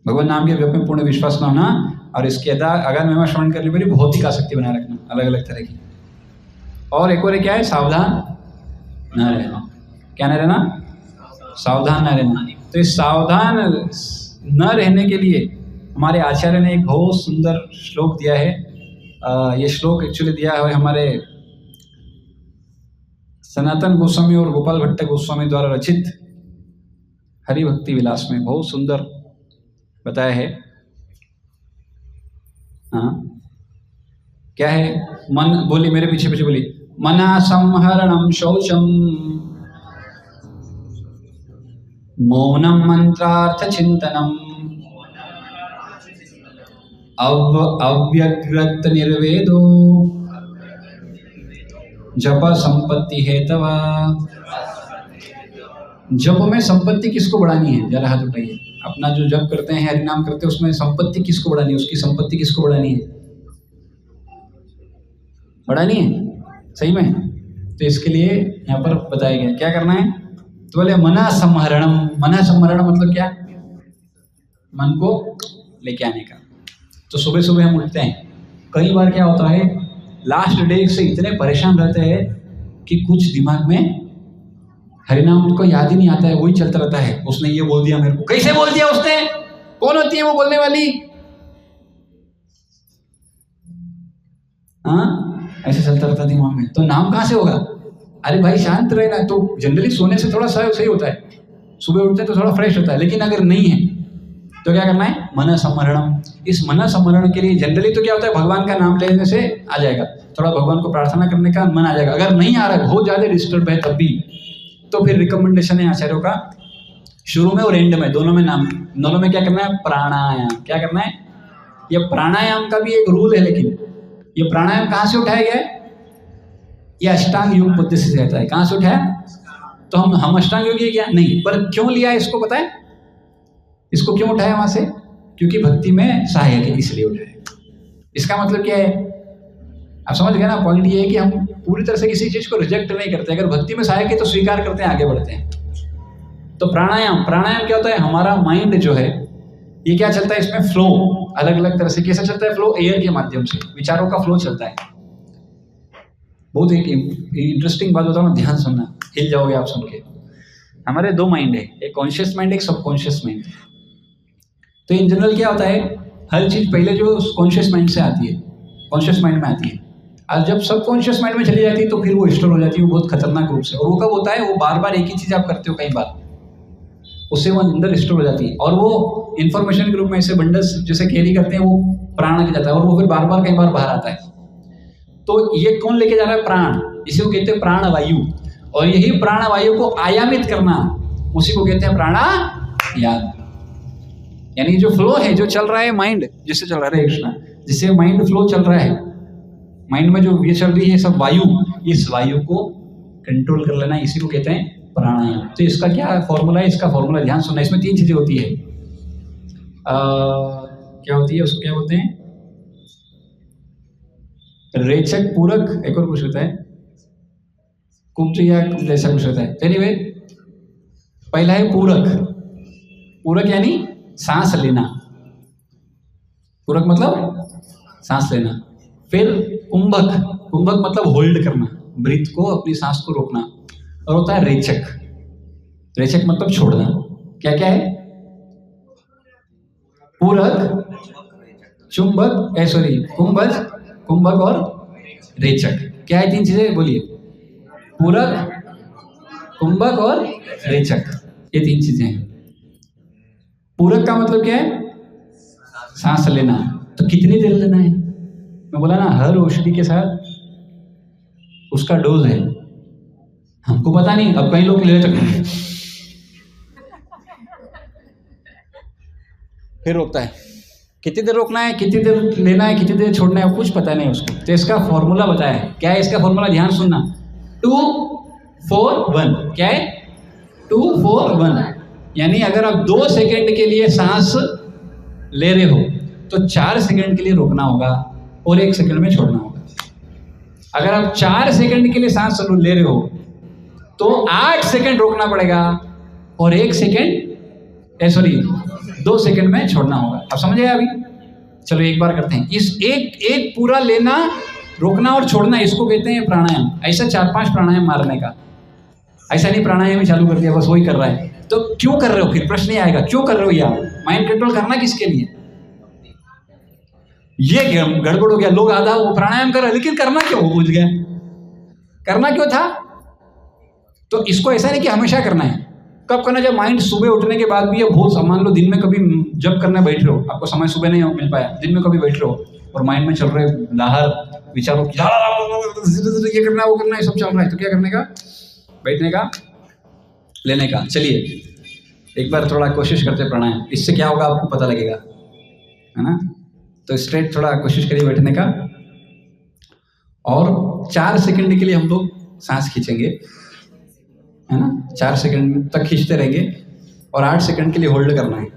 भगवान नाम के व्याप में पूर्ण विश्वास न होना, और इसके अगर महिमा श्रवण करने पर भौतिक आसक्ति बनाए रखना, अलग अलग तरह की। और एक और क्या है? सावधान न रहना। क्या न रहना? सावधान न रहना। तो इस सावधान न रहने के लिए हमारे आचार्य ने एक बहुत सुंदर श्लोक दिया है। ये श्लोक एक्चुअली दिया है हमारे सनातन गोस्वामी और गोपाल भट्ट गोस्वामी द्वारा रचित हरि भक्ति विलास में बहुत सुंदर बताया है। हाँ, क्या है? मन, बोली मेरे पीछे पीछे बोली। मना संहरणम शौचम मौनम मंत्रार्थ चिंतनम अव्यग्रत निर्वेदो जप संपत्ति हेतवा। जप में संपत्ति किसको बढ़ानी है? जरा हाथ उठाइए। अपना जो जप करते हैं, हरि नाम करते हैं, उसमें संपत्ति किसको बढ़ानी है? उसकी संपत्ति किसको बढ़ानी है? बढ़ानी है सही में। तो इसके लिए यहाँ पर बताया गया क्या करना है। तो बोले मना संहरणम। मना संहरण मतलब क्या? मन को लेके आने का। तो सुबह सुबह हम उठते हैं, कई बार क्या होता है, लास्ट डे से इतने परेशान रहते हैं कि कुछ दिमाग में हरिनाम को याद ही नहीं आता है, वही चलता रहता है। उसने ये बोल दिया मेरे को, कैसे बोल दिया उसने? कौन होती है वो बोलने वाली? हाँ, ऐसे चलता रहता दिमाग में। तो नाम कहाँ से होगा? अरे भाई शांत रहना। तो जनरली सोने से थोड़ा सही होता है, सुबह उठते तो थोड़ा फ्रेश होता है, लेकिन अगर नहीं है तो क्या करना है? मन संवरणम। इस मन संवरण के लिए जनरली तो क्या होता है, भगवान का नाम लेने से आ जाएगा, थोड़ा भगवान को प्रार्थना करने का मन आ जाएगा। अगर नहीं आ रहा है, बहुत ज्यादा डिस्टर्ब है, तब भी तो फिर रिकमेंडेशन है आचार्यों का, शुरू में और एंड में दोनों में क्या करना है? प्राणायाम। क्या करना है? ये प्राणायाम का भी एक रूल है, लेकिन ये प्राणायाम कहाँ से उठाया गया है? ये अष्टांग योग पद्धति से रहता है। कहाँ से उठाया? तो हम अष्टांग योगी क्या नहीं, पर क्यों लिया इसको पता है? इसको क्यों उठाया वहां से? क्योंकि भक्ति में सहायक है, इसलिए उठाया। इसका मतलब क्या है? आप समझ गए ना? पॉइंट ये है कि हम पूरी तरह से किसी चीज को रिजेक्ट नहीं करते, अगर भक्ति में सहायक है तो स्वीकार करते हैं, आगे बढ़ते हैं। तो प्राणायाम क्या होता है? हमारा माइंड जो है ये क्या चलता है, इसमें फ्लो अलग अलग तरह से। कैसे चलता है फ्लो? एयर के माध्यम से विचारों का फ्लो चलता है। बहुत एक इंटरेस्टिंग बात बताऊँ ना, ध्यान सुनना, हिल जाओगे आप सुन के। हमारे 2 माइंड है, एक कॉन्शियस माइंड, एक सबकॉन्शियस माइंड। तो इन जनरल क्या होता है, हर चीज पहले जो कॉन्शियस माइंड से आती है, कॉन्शियस माइंड में आती है, और जब सबकॉन्शियस माइंड में चली जाती है तो फिर वो स्टोर हो जाती है, वो बहुत खतरनाक रूप से। और वो कब होता है? वो बार बार एक ही चीज आप करते हो कई बार, उससे वो अंदर स्टोर हो जाती है, और वो इन्फॉर्मेशन के रूप में ऐसे बंडल्स जैसे कैरी करते हैं, वो प्राण के जाता है, और वो फिर बार बार कई बार बाहर आता है। तो ये कौन लेके जा रहा है? प्राण। इसी को कहते हैं प्राण वायु। और यही प्राण वायु को आयामित करना, उसी को कहते हैं प्राणायाम। यानी जो फ्लो है, जो चल रहा है माइंड, जिससे चल रहा है कृष्णा, जिससे माइंड फ्लो चल रहा है, माइंड में जो ये चल रही है सब वायु, इस वायु को कंट्रोल कर लेना, इसी को कहते हैं प्राणायाम। तो इसका क्या फॉर्मूला है? इसका फॉर्मूला ध्यान सुनना। इसमें 3 चीजें होती है। क्या होती है? उसको क्या बोलते हैं? रेचक, पूरक, एक और कुछ होता है, कुब्ज या जैसा कुछ होता है। एनीवे, पहला है पूरक। पूरक यानी सांस लेना। पूरक मतलब सांस लेना। फिर कुंभक, कुंभक मतलब होल्ड करना, ब्रीथ को, अपनी सांस को रोकना। और होता है रेचक। रेचक मतलब छोड़ना। क्या क्या है? पूरक, चुंबक, कुंभक, कुंभक और रेचक। क्या है 3 चीजें? बोलिए। पूरक, कुंभक और रेचक, ये 3 चीजें हैं। पूरक का मतलब क्या है? सांस लेना। तो कितनी देर लेना है? मैं बोला ना, हर औषधि के साथ उसका डोज है। हमको पता नहीं, अब कई लोग ले लेते हैं फिर रोकता है। कितनी देर रोकना है, कितनी देर लेना है, कितनी देर छोड़ना है, कुछ पता नहीं उसको। तो इसका फॉर्मूला बताया है। क्या है इसका फॉर्मूला? ध्यान सुनना। 2 4 1। क्या है? 2 4 1। यानी अगर आप 2 सेकंड के लिए सांस ले रहे हो तो 4 सेकंड के लिए रोकना होगा और 1 सेकंड में छोड़ना होगा। अगर आप 4 सेकंड के लिए सांस ले रहे हो तो 8 सेकंड रोकना पड़ेगा और 2 सेकंड में छोड़ना होगा। आप समझे अभी? चलो एक बार करते हैं। इस एक पूरा लेना, रोकना और छोड़ना, इसको कहते हैं प्राणायाम। ऐसा 4-5 प्राणायाम मारने का। ऐसा नहीं प्राणायाम ही चालू कर दिया बस वही कर रहा है। तो क्यों कर रहे हो? फिर प्रश्न ये आएगा, क्यों कर रहे हो यार? माइंड कंट्रोल करना किसके लिए? ये गड़बड़ हो गया। लोग आधा वो प्राणायाम कर रहे हैं, लेकिन करना क्यों? वो बुझ गया करना क्यों था। तो इसको ऐसा नहीं कि हमेशा करना है। कब करना? जब माइंड सुबह उठने के बाद भी, या बहुत मान लो दिन में कभी जब करने बैठ रहे हो, आपको समय सुबह नहीं मिल पाया, दिन में कभी बैठ रहे हो और माइंड में चल रहे लहर विचारों, ये करना वो करना, ये सब चल रहा है, तो क्या करने का? बैठने का, लेने का। चलिए एक बार थोड़ा कोशिश करते प्राणायाम। इससे क्या होगा आपको पता लगेगा, है ना? तो स्ट्रेट थोड़ा कोशिश करिए बैठने का और 4 सेकंड के लिए हम लोग सांस खींचेंगे, है ना? 4 सेकंड तक खींचते रहेंगे और 8 सेकंड के लिए होल्ड करना है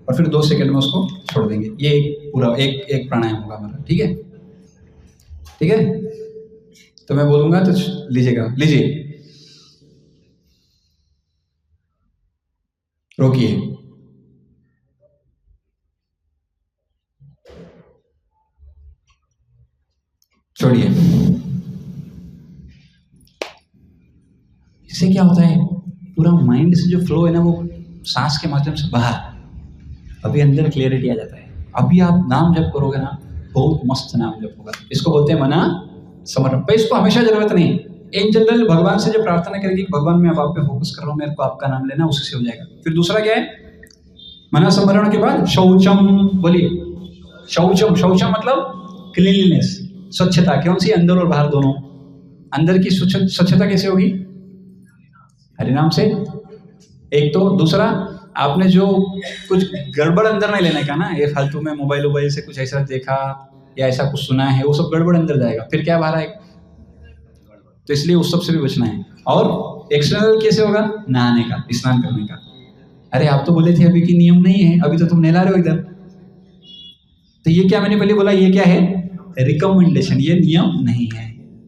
और फिर 2 सेकंड में उसको छोड़ देंगे। ये एक प्राणायाम होगा हमारा। ठीक है? ठीक है? तो मैं बोलूंगा तो लीजिएगा। लीजिए, रोकिए, छोड़िए। इससे क्या होता है? पूरा माइंड से जो फ्लो है ना, वो सांस के माध्यम से बाहर, अभी अंदर क्लियरिटी आ जाता है। अभी आप नाम जप करोगे ना, बहुत मस्त नाम जप होगा। इसको बोलते हैं मना समर्पण। पर इसको हमेशा जरूरत नहीं। इन जनरल भगवान से जो प्रार्थना करेगी, भगवान मैं अब आप पे फोकस कर रहा हूँ, मेरे को आपका नाम लेना, उसी से हो जाएगा। फिर दूसरा क्या है? मना समरण के बाद शौचम। बोलिए शौचम। शौचम मतलब क्लीनलीनेस, स्वच्छता। कौन सी? अंदर और बाहर दोनों। अंदर की स्वच्छता कैसे होगी? हरिनाम से। एक तो दूसरा, आपने जो कुछ गड़बड़ अंदर नहीं लेने का ना, ये फालतू में मोबाइल से कुछ ऐसा देखा या ऐसा कुछ सुना है, वो सब गड़बड़ अंदर जाएगा, फिर क्या बाहर आएगा। तो इसलिए उस सब से भी बचना है। और एक्सटर्नल कैसे होगा? नहाने का, स्नान करने का। अरे आप तो बोले थे अभी कि नियम नहीं है, अभी तो तुम नहला रहे हो इधर। तो ये क्या मैंने पहले बोला, ये क्या है? रिकमेंडेशन। ये नियम नहीं है,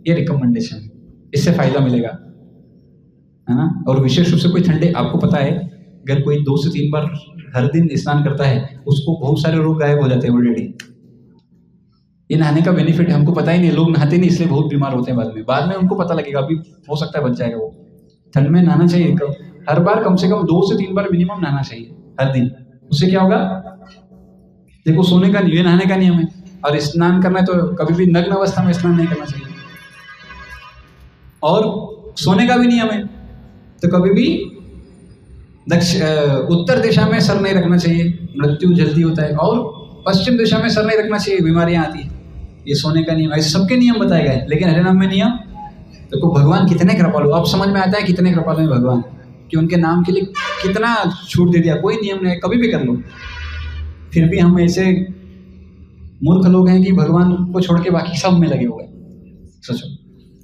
ये रिकमेंडेशन। इससे फायदा मिलेगा, है ना? और विशेष रूप से कोई ठंडे, आपको पता है अगर कोई 2 से 3 बार हर दिन स्नान करता है, उसको बहुत सारे रोग गायब हो जाते हैं ऑलरेडी। ये नहाने का बेनिफिट है, हमको पता ही नहीं। लोग नहाते नहीं, इसलिए बहुत बीमार होते हैं बाद में उनको पता लगेगा। अभी हो सकता है बच जाएगा वो। ठंड में नहाना चाहिए, हर बार कम से कम 2 से 3 बार मिनिमम नहाना चाहिए हर दिन। उससे क्या होगा? देखो, सोने का नहीं, नहाने का नियम है। और स्नान करना है तो कभी भी नग्न अवस्था में स्नान नहीं करना चाहिए। और सोने का भी नियम है, तो कभी भी उत्तर दिशा में सर नहीं रखना चाहिए, मृत्यु जल्दी होता है। और पश्चिम दिशा में सर नहीं रखना चाहिए, बीमारियां आती है। ये सोने का नियम। ऐसे सबके नियम बताए गए, लेकिन हरिनाम में नियम देखो। भगवान कितने कृपालु, अब समझ में आता है कितने कृपालु हैं भगवान, कि उनके नाम के लिए कितना छूट दे दिया। कोई नियम नहीं, कभी भी कर लो। फिर भी हम ऐसे मूर्ख लोग हैं कि भगवान को छोड़ के बाकी सब में लगे हुए हैं। सोचो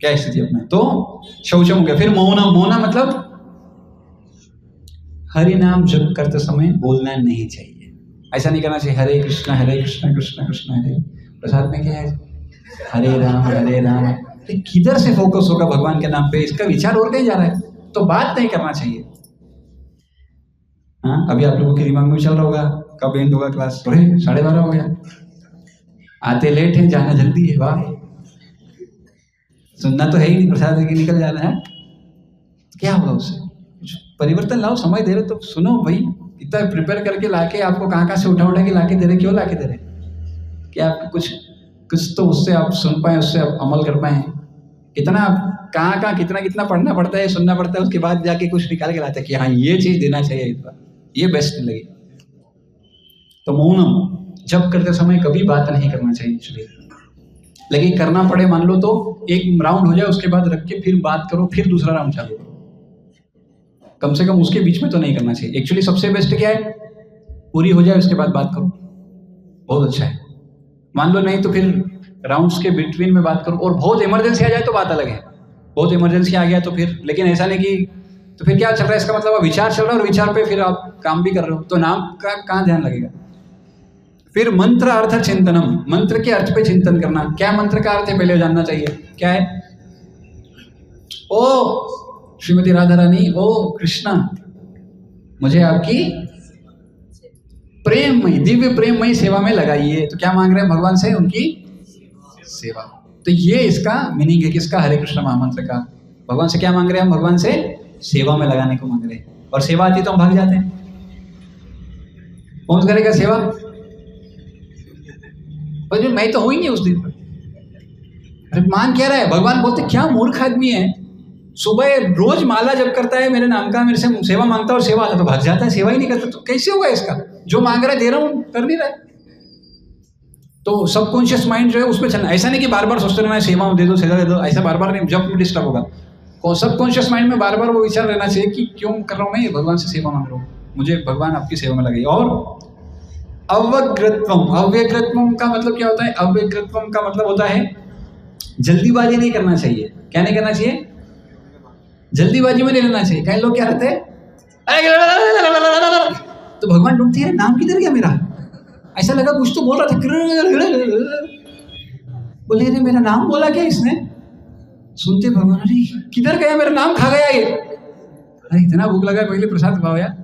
क्या स्थिति अपना। तो शौचम हो गया। फिर मौना। मौना मतलब हरि नाम जप करते समय बोलना नहीं चाहिए। ऐसा नहीं करना चाहिए हरे कृष्णा कृष्ण कृष्ण हरे। प्रसाद में क्या है हरे राम। किधर से फोकस होगा भगवान के नाम पे, इसका विचार और कहीं जा रहा है, तो बात नहीं करना चाहिए। हाँ, अभी आप लोगों के दिमाग में चल रहा होगा कब एंड होगा क्लास, अरे 12:30 हो गया, आते लेट है जाना जल्दी है। वाह, सुनना तो है ही नहीं, प्रसाद लेके निकल जाना है। क्या होगा उससे? कुछ परिवर्तन लाओ, समय दे रहे तो सुनो भाई। इतना प्रिपेयर करके लाके आपको कहाँ से उठा के लाके दे रहे, क्यों लाके दे रहे? क्या आप कुछ तो उससे आप सुन पाए, उससे आप अमल कर पाए। कितना कहाँ कितना पढ़ना पड़ता है, सुनना पड़ता है, उसके बाद जाके कुछ निकाल के लाते हैं कि हाँ ये चीज देना चाहिए, इस बार ये बेस्ट लगी। तो मौनम, जब करते समय कभी बात नहीं करना चाहिए इसलिए। लेकिन करना पड़े मान लो तो एक राउंड हो जाए, उसके बाद रख के फिर बात करो, फिर दूसरा राउंड चालू करो। कम से कम उसके बीच में तो नहीं करना चाहिए। एक्चुअली सबसे बेस्ट क्या है, पूरी हो जाए उसके बाद बात करो, बहुत अच्छा है। मान लो नहीं तो फिर राउंड्स के बिटवीन में बात करो। और बहुत इमरजेंसी आ जाए तो बात अलग है, बहुत इमरजेंसी आ गया तो फिर, लेकिन ऐसा नहीं कि तो फिर क्या चल रहा है, इसका मतलब विचार चल रहा है और विचार पे फिर आप काम भी कर रहे हो, तो नाम का कहाँ ध्यान लगेगा। फिर मंत्र अर्थ चिंतनम, मंत्र के अर्थ पे चिंतन करना। क्या मंत्र का अर्थ है पहले जानना चाहिए, क्या है? ओ श्रीमती राधा रानी, ओ कृष्णा, मुझे आपकी प्रेममयी, दिव्य प्रेममयी सेवा में लगाइए। तो क्या मांग रहे हैं भगवान से? उनकी सेवा। तो ये इसका मीनिंग है किसका? हरे कृष्ण महामंत्र का। भगवान से क्या मांग रहे हैं हम? भगवान से सेवा में लगाने को मांग रहे हैं। और सेवा आती तो हम भाग जाते हैं। कौन करेगा सेवा? पर मैं तो हूं ही नहीं उस दिन। अरे मान क्या रहा है? भगवान बोलते क्या मूर्ख आदमी है, सुबह रोज माला जप करता है मेरे नाम का, मेरे से सेवा मांगता है और सेवा आता तो भाग जाता है, सेवा ही नहीं करता। तो कैसे होगा इसका? जो मांग रहा है दे रहा हूं, कर नहीं रहा है। तो सबकॉन्शियस माइंड जो है उसमें चलना। ऐसा नहीं कि बार बार सोचते रहना सेवा दे दो सेवा दे दो, ऐसा बार बार नहीं, जब डिस्टर्ब होगा। सबकॉन्शियस माइंड में बार बार वो विचार रहना चाहिए कि क्यों कर रहा हूँ मैं, भगवान से सेवा मांग रहा हूँ, मुझे भगवान आपकी सेवा में लगाइए। और अव्यग्रत्वम, अव्यग्रत्वम का मतलब क्या होता है? अव्यग्रत्वम का मतलब होता है जल्दीबाजी नहीं करना चाहिए। क्या नहीं करना चाहिए? जल्दीबाजी में नहीं रहना चाहिए। कई लोग क्या रहते हैं, तो भगवान ढूंढती है नाम किधर गया मेरा, ऐसा लगा कुछ तो बोल रहा था, बोले अरे मेरा नाम बोला क्या इसने? सुनते भगवान, अरे किधर गया मेरा नाम, खा गया ये। अरे इतना भूख लगा, पहले प्रसाद खाओ यार,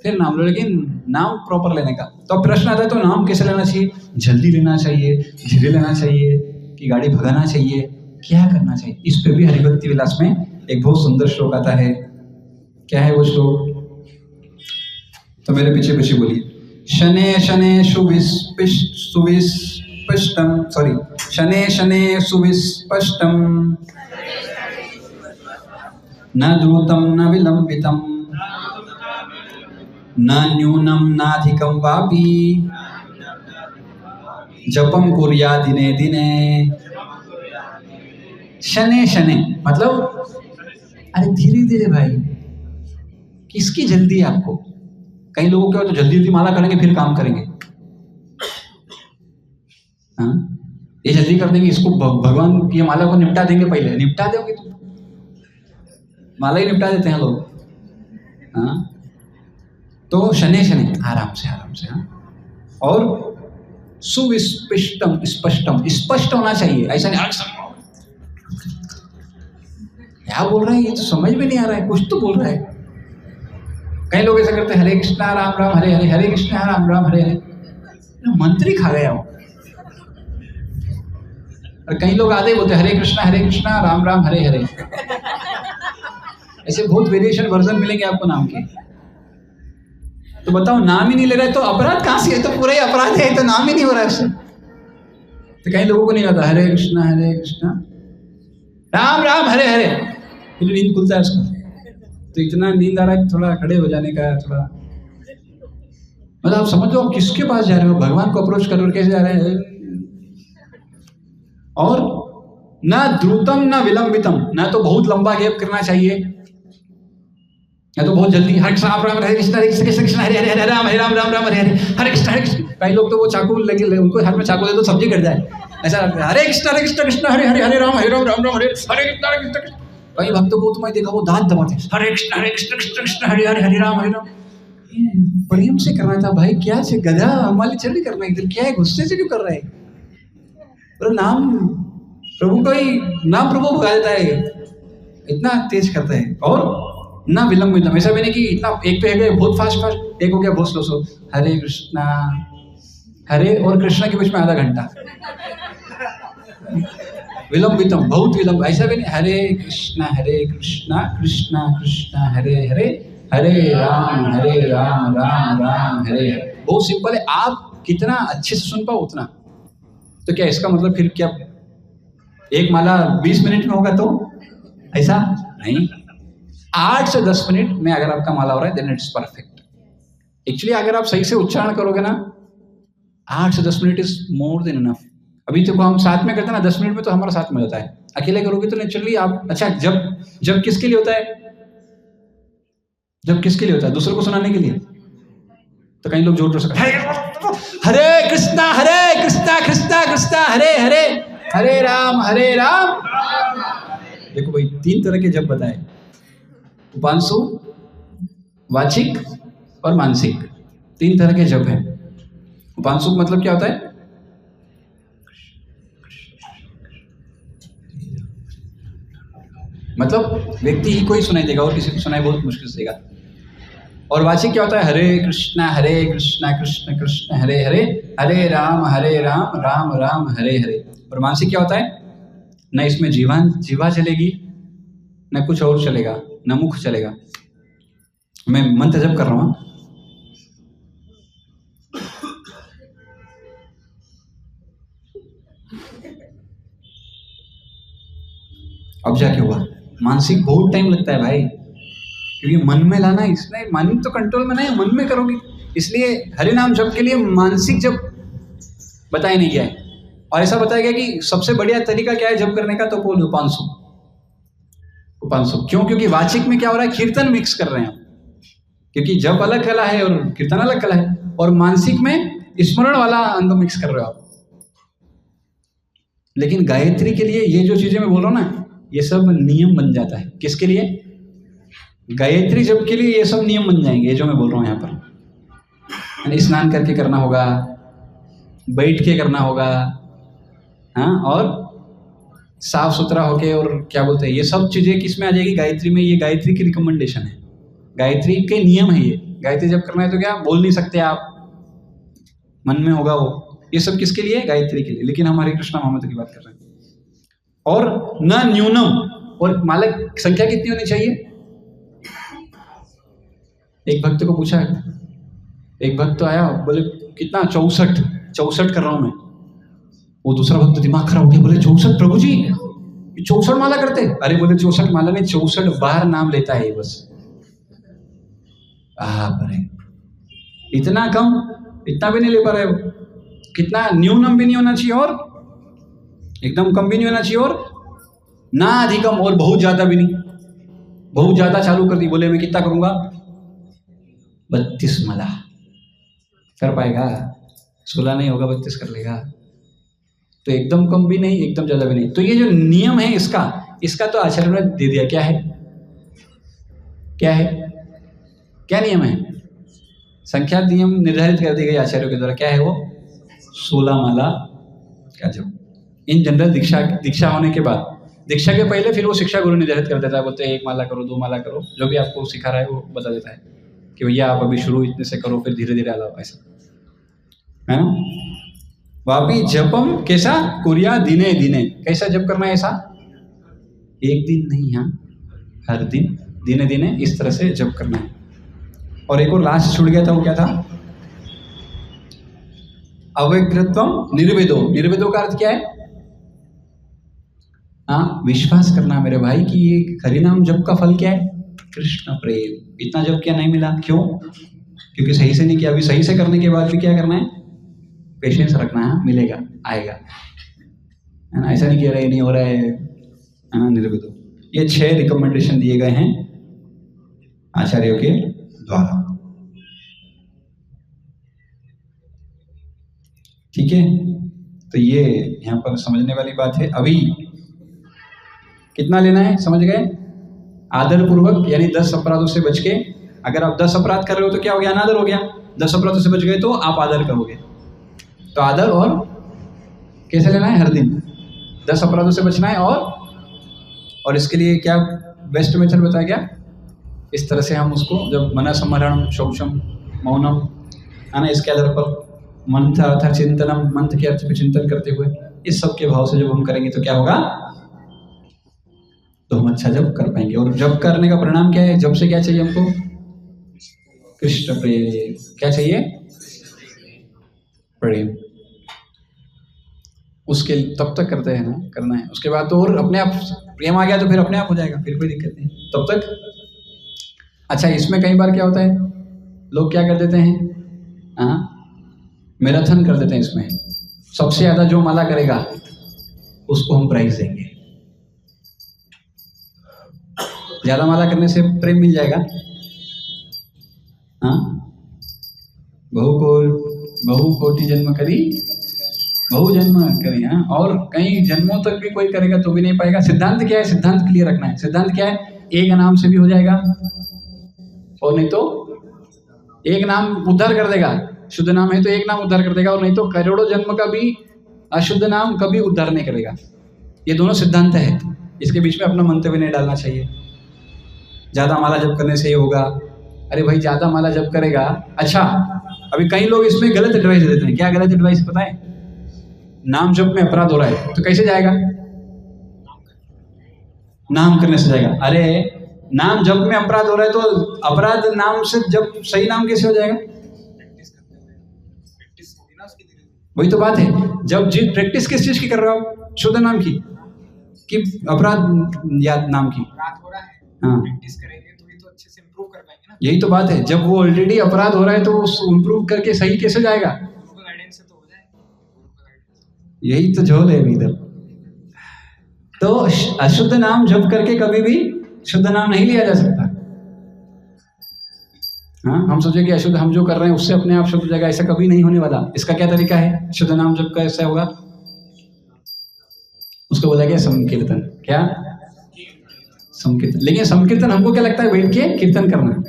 फिर नाम लो। लेकिन नाम प्रॉपर लेने का। तो अब प्रश्न आता है तो नाम कैसे लेना चाहिए? जल्दी लेना चाहिए, धीरे लेना चाहिए, कि गाड़ी भगाना चाहिए, क्या करना चाहिए? इस पे भी हरिभक्ति विलास में एक बहुत सुंदर श्लोक आता है। क्या है वो श्लोक? तो मेरे पीछे पीछे बोलिए। शने शने सुविस्पष्टम, सॉरी, शने शने सुविस्पष्टम, न द्रुतम न विलंबितम, न न्यूनम नाधिकम वापि, जपम कुर्या दिने दिने। शने शने मतलब अरे धीरे धीरे भाई, किसकी जल्दी है आपको? कई लोगों क्या हो तो जल्दी जल्दी माला करेंगे फिर काम करेंगे। हाँ, ये जल्दी कर देंगे, इसको भगवान की माला को निपटा देंगे, पहले निपटा दोगे तुम, माला ही निपटा देते हैं लोग। हाँ, तो शने शने आराम से हाँ। और सुविस्पष्टम, स्पष्टम, स्पष्ट होना चाहिए। ऐसा नहीं क्या बोल रहा है ये तो समझ में नहीं आ रहा है, कुछ तो बोल रहा है। कई लोग ऐसा करते हैं हरे कृष्णा राम राम हरे हरे, हरे कृष्णा राम राम हरे हरे, मंत्र ही खा गया हो। और कई लोग आधे बोलते हरे कृष्णा राम राम हरे हरे। ऐसे बहुत वेरिएशन वर्जन मिलेंगे आपको नाम के। तो बताओ नाम ही नहीं ले रहा है तो अपराध कहाँ से है? तो पूरा ही अपराध है, तो नाम ही नहीं हो रहा है उससे। तो कई लोगों को नहीं आता हरे कृष्णा राम राम हरे हरे, फिर नींद खुलता है उसका। तो इतना नींद आ रहा है थोड़ा खड़े हो जाने का, थोड़ा मतलब आप समझ लो आप किसके पास जा रहे हो, भगवान को अप्रोच कर कैसे जा रहे हैं। और ना द्रुतम ना विलंबितम, ना तो बहुत लंबा गैप करना चाहिए, या तो बहुत जल्दी हरे कृष्ण राम राम हरे कृष्ण कृष्ण कृष्ण हरे हरे हरे राम राम राम हरे हरे हरे कृष्ण। कई लोग तो वो चाकू लगे उनको हाथ में चाकू दे तो सब्जी कट जाए, ऐसा हरे कृष्ण कृष्ण हरे हरे हरे राम राम राम हरे हरे कृष्ण। कई भक्तों को तो मैं देखा वो दांत दबाते हरे कृष्ण कृष्ण कृष्ण हरे हरे हरे राम। प्रेम से करना था भाई, क्या से गधा हमारे चल नहीं करना इधर, क्या है गुस्से से क्यों कर रहे हैं? और नाम प्रभु का ही नाम प्रभु भगा देता है, इतना तेज करता है। और ना विलंब विलंब, ऐसा भी नहीं कि इतना एक पे है बहुत फास्ट फास्ट, एक हो गया बहुत स्लो स्लो, हरे कृष्णा हरे और कृष्णा के बीच में आधा घंटा विलंब विलंब बहुत विलंब, ऐसा भी नहीं हरे कृष्णा कृष्णा कृष्णा हरे हरे हरे राम राम राम हरे हरे। बहुत सिंपल है, आप कितना अच्छे से सुन पाओ उतना। तो क्या इसका मतलब फिर क्या एक माला 20 मिनट में होगा? तो ऐसा नहीं, 8 से 10 मिनट में अगर आपका माला हो रहा है देन इट्स परफेक्ट। एक्चुअली अगर आप सही से उच्चारण करोगे ना 8 से 10 minute is more than enough. अभी तो हम साथ में करते हैं ना 10 मिनट में तो हमारा साथ में होता है, अकेले करोगे तो नेचुरली आप अच्छा जब किसके लिए होता है? जब किसके लिए होता है? दूसरों को सुनाने के लिए। तो कई लोग जोर जोर से हरे कृष्णा कृष्णा कृष्णा हरे हरे हरे राम देखो भाई 3 तरह के जप बताए, उपांशु, वाचिक और मानसिक, 3 तरह के जप हैं। उपांशु मतलब क्या होता है? मतलब व्यक्ति ही कोई सुनाई देगा और किसी को सुनाई बहुत मुश्किल से देगा। और वाचिक क्या होता है? हरे कृष्णा कृष्ण कृष्ण हरे हरे हरे राम राम राम हरे हरे। और मानसिक क्या होता है? न इसमें जीवा चलेगी, न कुछ और चलेगा, न मुख चलेगा। मैं मंत्र जप कर रहा हूं। अब जाके हुआ मानसिक बहुत टाइम लगता है भाई, क्योंकि मन में लाना, इसमें मन तो कंट्रोल में नहीं, मन में करोगे। इसलिए हरि नाम जप के लिए मानसिक जप बताया नहीं गया है। और ऐसा बताया गया कि सबसे बढ़िया तरीका क्या है जप करने का? तो बोल उपांशु। क्यों? क्योंकि वाचिक में क्या हो रहा है? कीर्तन मिक्स कर रहे हैं हम, क्योंकि जप अलग कला है और कीर्तन अलग कला है। और मानसिक में स्मरण वाला अंग मिक्स कर रहे हो आप। लेकिन गायत्री के लिए ये जो चीजें मैं बोल रहा हूँ ना, ये सब नियम बन जाता है। किसके लिए? गायत्री जप के लिए ये सब नियम बन जाएंगे, ये जो मैं बोल रहा हूँ यहाँ पर। स्नान करके करना होगा, बैठ के करना होगा, हाँ, और साफ सुथरा होके, और क्या बोलते हैं, ये सब चीजें किस में आ जाएगी? गायत्री में। ये गायत्री की रिकमेंडेशन है, गायत्री के नियम है ये। गायत्री जब करना है तो क्या बोल नहीं सकते आप, मन में होगा वो। ये सब किसके लिए? गायत्री के लिए। लेकिन हमारे कृष्णा महामंत्र की बात कर रहे हैं। और न न्यूनम, और माला संख्या कितनी होनी चाहिए? एक भक्त को पूछा, एक भक्त तो आया, बोले कितना? 64 कर रहा हूं मैं। वो दूसरा भक्त दिमाग खराब हो गया, बोले 64 प्रभु जी 64 माला करते? अरे बोले 64 माला नहीं, 64 बार नाम लेता है बस। अरे इतना कम, इतना भी नहीं ले पा रहे हो। कितना? न्यूनम भी नहीं होना चाहिए और एकदम कम भी नहीं होना चाहिए, और ना अधिकम और बहुत ज्यादा भी नहीं। बहुत ज्यादा चालू कर दी, बोले मैं कितना करूंगा? 32 माला कर पाएगा? 16 नहीं होगा, 32 कर लेगा। तो एकदम कम भी नहीं, एकदम ज्यादा भी नहीं। तो ये जो नियम है इसका तो आचार्य ने दे दिया। क्या है? क्या नियम है? संख्या नियम निर्धारित कर दी गई आचार्यों के द्वारा। क्या है वो? 16 माला का जप। इन जनरल दीक्षा होने के बाद, दीक्षा के पहले फिर वो शिक्षा गुरु निर्धारित कर देता है, बोलते हैं 1 माला करो, 2 माला करो, जो भी आपको सिखा रहा है वो बता देता है कि भैया आप अभी शुरू इतने से करो, फिर धीरे धीरे अलावा, ऐसा है ना। वापी जपम कैसा? कुरिया दिने दिने। कैसा जप करना है? ऐसा एक दिन नहीं, हाँ, हर दिन दिने दिने इस तरह से जप करना है। और एक और लास्ट छूट गया था, वो क्या था? अव्यग्रत्वम निर्वेदो का अर्थ क्या है? हाँ, विश्वास करना मेरे भाई कि ये हरिनाम जप का फल क्या है? कृष्ण प्रेम। इतना जप क्या नहीं मिला? क्यों? क्योंकि सही से नहीं किया। अभी सही से करने के बाद भी क्या करना है? पेशेंस रखना है, मिलेगा, आएगा, है ना। ऐसा नहीं किया रहा नहीं हो रहा है ना, निर्विदो। ये 6 रिकमेंडेशन दिए गए हैं आचार्यों के द्वारा। ठीक है, तो ये यहाँ पर समझने वाली बात है। अभी कितना लेना है समझ गए? आदर पूर्वक, यानी 10 अपराधों से बच के। अगर आप 10 अपराध कर रहे हो तो क्या हो गया? अनादर हो गया। 10 अपराधों से बच गए तो आप आदर करोगे। तो आदर और कैसे लेना है? हर दिन 10 अपराधों से बचना है। और इसके लिए क्या बेस्ट मेथड बताया गया? इस तरह से हम उसको जब मन संवरणम, शौचम, मौनम, है ना, इसके आधार पर मंत्र अर्थ चिंतनम, मंत्र के अर्थ पे चिंतन करते हुए इस सब के भाव से जब हम करेंगे तो क्या होगा? तो हम अच्छा जप कर पाएंगे। और जप करने का परिणाम क्या है? जप से क्या चाहिए हमको? कृष्ण प्रेम। क्या चाहिए? प्रेम। उसके तब तक करते हैं ना, करना है। उसके बाद तो और अपने आप प्रेम आ गया तो फिर अपने आप हो जाएगा, फिर कोई दिक्कत नहीं तब तक। अच्छा, इसमें कई बार क्या होता है, लोग क्या कर देते हैं, हाँ, मैराथन कर देते हैं। इसमें सबसे ज्यादा जो माला करेगा उसको हम प्राइज देंगे। ज्यादा माला करने से प्रेम मिल जाएगा। हाँ, बहु कोटि जन्म करी, बहु जन्म करी। हाँ, और कई जन्मों तक भी कोई करेगा तो भी नहीं पाएगा। सिद्धांत क्या है? सिद्धांत क्लियर रखना है। सिद्धांत क्या है? एक नाम से भी हो जाएगा, और नहीं तो एक नाम उद्धार कर देगा। शुद्ध नाम है तो एक नाम उद्धार कर देगा, और नहीं तो करोड़ों जन्म का भी अशुद्ध नाम कभी उद्धार नहीं करेगा। ये दोनों सिद्धांत है, इसके बीच में अपना मंतव्य नहीं डालना चाहिए। ज्यादा माला जप करने से ये होगा। अरे भाई, ज्यादा माला जप करेगा। अच्छा, अभी कई लोग इसमें गलत एडवाइस देते हैं। क्या गलत एडवाइस पता है? नाम जप में अपराध हो रहा है तो कैसे जाएगा? नाम करने से जाएगा। अरे, नाम जप में अपराध हो रहा है तो अपराध नाम से जब सही नाम कैसे हो जाएगा? वही तो बात है। जब जिस प्रैक्टिस किस चीज की कर रहे हो आप? शुद्ध नाम की कि अपराध याद नाम की? हाँ, प्रैक्टिस करेंगे तो ये तो अच्छे से इंप्रूव कर पाएंगे ना। यही तो बात है। जब वो ऑलरेडी अपराध हो रहा है तो उसको इंप्रूव करके सही कैसे जाएगा? गाइडेंस से तो हो जाए। यही तो झोल है इधर। तो अशुद्ध नाम जप करके कभी भी शुद्ध नाम नहीं लिया जा सकता। हाँ, हम सोचे कि अशुद्ध हम जो कर रहे हैं उससे अपने आप शुद्ध हो जाएगा, ऐसा कभी नहीं होने वाला। इसका क्या तरीका है? शुद्ध नाम जप का ऐसा होगा, उसको बोला गया संकीर्तन। क्या? संकीर्तन। लेकिन संकीर्तन हमको क्या लगता है? बैठ के कीर्तन करना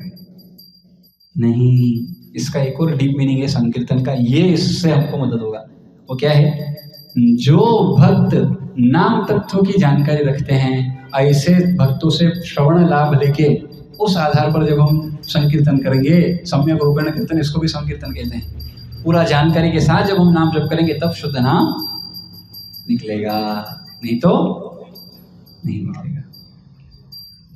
नहीं। इसका एक और डीप मीनिंग है संकीर्तन का, ये इससे हमको मदद होगा। वो क्या है? जो भक्त नाम तत्वों की जानकारी रखते हैं, ऐसे भक्तों से श्रवण लाभ लेके उस आधार पर जब हम संकीर्तन करेंगे, सम्यक रूपेण कीर्तन, इसको भी संकीर्तन कहते हैं, पूरा जानकारी के साथ जब हम नाम जप करेंगे तब शुद्ध नाम निकलेगा, नहीं तो नहीं निकलेगा।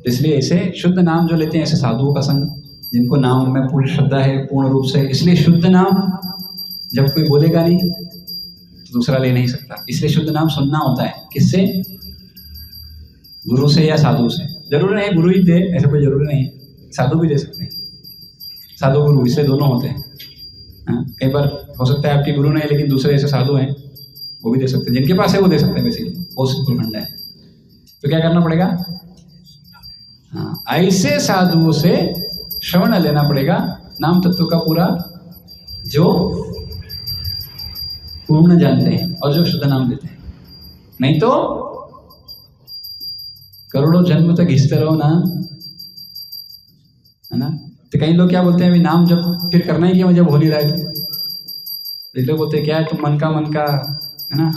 इसलिए ऐसे शुद्ध नाम जो लेते हैं, ऐसे साधुओं का संग, जिनको नाम में पूर्ण श्रद्धा है पूर्ण रूप से, इसलिए शुद्ध नाम जब कोई बोलेगा नहीं तो दूसरा ले नहीं सकता। इसलिए शुद्ध नाम सुनना होता है। किससे? गुरु से या साधु से। जरूरी नहीं गुरु ही दे, ऐसा कोई जरूरी नहीं, साधु भी दे सकते हैं। साधु गुरु इसलिए दोनों होते हैं। कई बार हो सकता है आपके गुरु नहीं लेकिन दूसरे ऐसे साधु हैं, वो भी दे सकते हैं। जिनके पास है वो दे सकते हैं, बेसिकली वो सिंपल फंडा है। तो क्या करना पड़ेगा? हाँ, ऐसे साधुओं से श्रवण लेना पड़ेगा नाम तत्व का पूरा, जो पूर्ण जानते हैं और जो शुद्ध नाम लेते हैं। नहीं तो करोड़ों जन्म तक घिसते रहो ना, है ना। तो कई लोग क्या बोलते हैं, अभी नाम जब फिर करना ही क्यों जब हो नहीं रहा है तो लोग बोलते हैं क्या है तुम मन का है ना,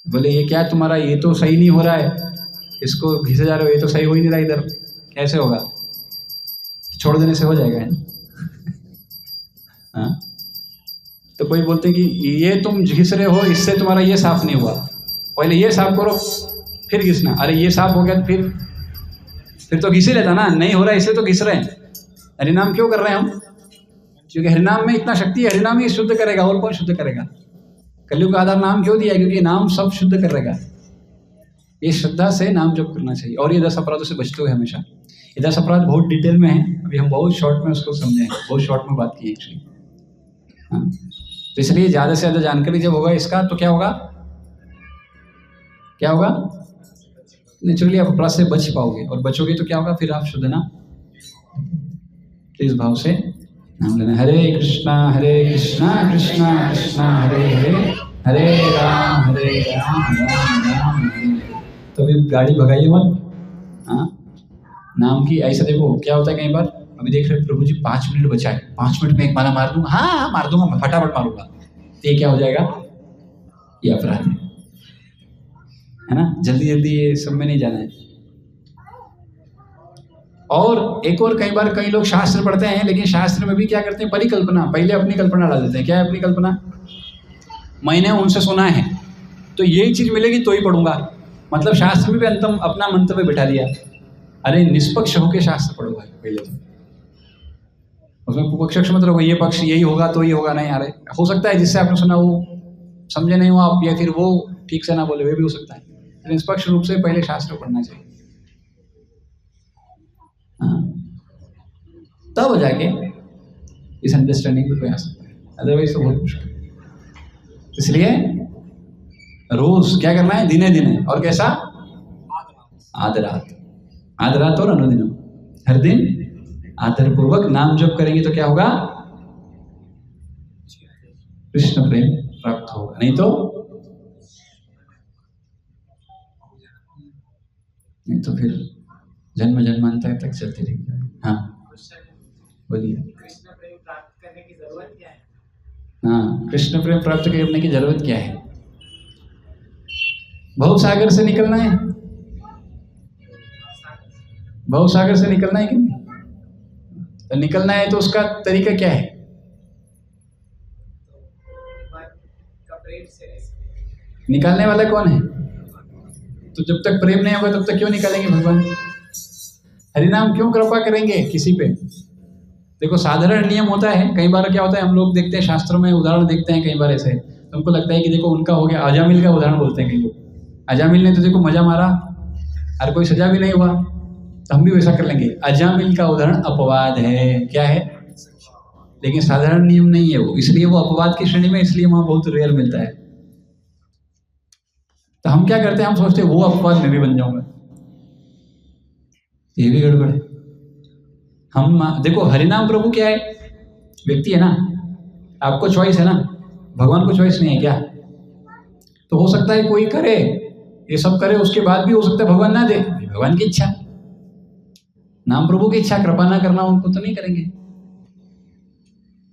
बोले ये क्या है तुम्हारा, ये तो सही नहीं हो रहा है, इसको घिसे जा रहे हो, ये तो सही हो ही नहीं रहा इधर, कैसे होगा? छोड़ देने से हो जाएगा, है ना। हाँ, तो कोई बोलते हैं कि ये तुम घिस रहे हो, इससे तुम्हारा ये साफ नहीं हुआ, पहले ये साफ करो फिर घिसना। अरे ये साफ हो गया तो फिर तो घिस ही लेता ना, नहीं हो रहा है इसलिए तो घिस रहे हैं। हरिनाम क्यों कर रहे हैं हम? क्योंकि हरिनाम में इतना शक्ति है, हरिनाम ही शुद्ध करेगा, और कौन शुद्ध करेगा? कलयुग का आधार नाम क्यों दिया? क्योंकि नाम सब शुद्ध करेगा। ये श्रद्धा से नाम जप करना चाहिए। और ये 10 अपराधों से बचते हुए हमेशा। ये 10 अपराध बहुत डिटेल में है, अभी हम बहुत शॉर्ट में उसको समझे, बहुत शॉर्ट में बात की एक्चुअली। हाँ, तो इसलिए ज़्यादा से ज़्यादा जानकारी जब होगा इसका तो क्या होगा, क्या होगा? नेचुरली आप अपराध से बच पाओगे, और बचोगे तो क्या होगा, फिर आप शुद्ध नाम इस भाव से नाम लेना। हरे कृष्णा कृष्णा कृष्णा हरे हरे, हरे राम राम राम हरे। तो अभी गाड़ी भगाइए मत। हाँ, नाम की ऐसा देखो क्या होता है कई बार, अभी देख रहे प्रभु जी 5 मिनट बचा है, 5 मिनट में एक माला मार दूंगा। हाँ मार दूंगा मैं, फटाफट मारूंगा। तो ये क्या हो जाएगा, ये अपराध है ना। जल्दी जल्दी ये सब में नहीं जाना है। और एक और कई बार कई लोग शास्त्र पढ़ते हैं, लेकिन शास्त्र में भी क्या करते हैं, परिकल्पना, पहले अपनी कल्पना डाल देते हैं। क्या है अपनी कल्पना, मैंने उनसे सुना है तो यही चीज मिलेगी तो ही पढ़ूंगा। मतलब शास्त्र में भी अंतम अपना मंतव्य बिठा दिया। अरे निष्पक्ष होकर शास्त्र पढ़ो भाई पहले तो, उसमें पक्ष मत रहो ये पक्ष यही होगा तो ये होगा, नहीं। अरे हो सकता है जिससे आपने सुना वो समझे नहीं हो आप, या फिर वो ठीक से ना बोले, वे भी हो सकता है। निष्पक्ष रूप से पहले शास्त्र पढ़ना चाहिए। हाँ, तब जाके इस अंडरस्टैंडिंग पे कोई आ सकता है, अदरवाइज तो बहुत मुश्किल। इसलिए रोज क्या करना है, दिने दिने, और कैसा, आध रात और अनुदिनम, हर दिन आदर पूर्वक नाम जप करेंगे तो क्या होगा, कृष्ण प्रेम प्राप्त होगा। नहीं तो फिर जन्म जन्मांतर तक चलते रहेंगे। हाँ बोलिए। कृष्ण प्रेम प्राप्त करने की जरूरत क्या है? हाँ, कृष्ण प्रेम प्राप्त करने की जरूरत क्या है, भव सागर से निकलना है। भव सागर से निकलना है कि नहीं, तो निकलना है तो उसका तरीका क्या है, निकालने वाला कौन है। तो जब तक प्रेम नहीं होगा तब तक क्यों निकालेंगे भगवान, हरिनाम क्यों कृपा करेंगे किसी पे। देखो साधारण नियम होता है, कई बार क्या होता है, हम लोग देखते हैं शास्त्रों में उदाहरण देखते हैं कई बार ऐसे, तो हमको लगता है कि देखो उनका हो गया, अजामिल का उदाहरण बोलते हैं कई लोग, अजामिल ने तो देखो मजा मारा और कोई सजा भी नहीं हुआ, तो हम भी वैसा कर लेंगे। अजामिल का उदाहरण अपवाद है, क्या है, लेकिन साधारण नियम नहीं है वो, इसलिए वो अपवाद की श्रेणी में, इसलिए वहां बहुत रेयर मिलता है। तो हम क्या करते हैं, हम सोचते हैं वो अपवाद में भी बन जाऊंगा, ये भी गड़बड़ है। हम देखो हरिनाम प्रभु क्या है, व्यक्ति है ना, आपको चॉइस है ना, भगवान को चॉइस नहीं है क्या। तो हो सकता है कोई करे, ये सब करे, उसके बाद भी हो सकता है भगवान ना दे, भगवान की इच्छा, नाम प्रभु की इच्छा, कृपा ना करना उनको तो नहीं करेंगे।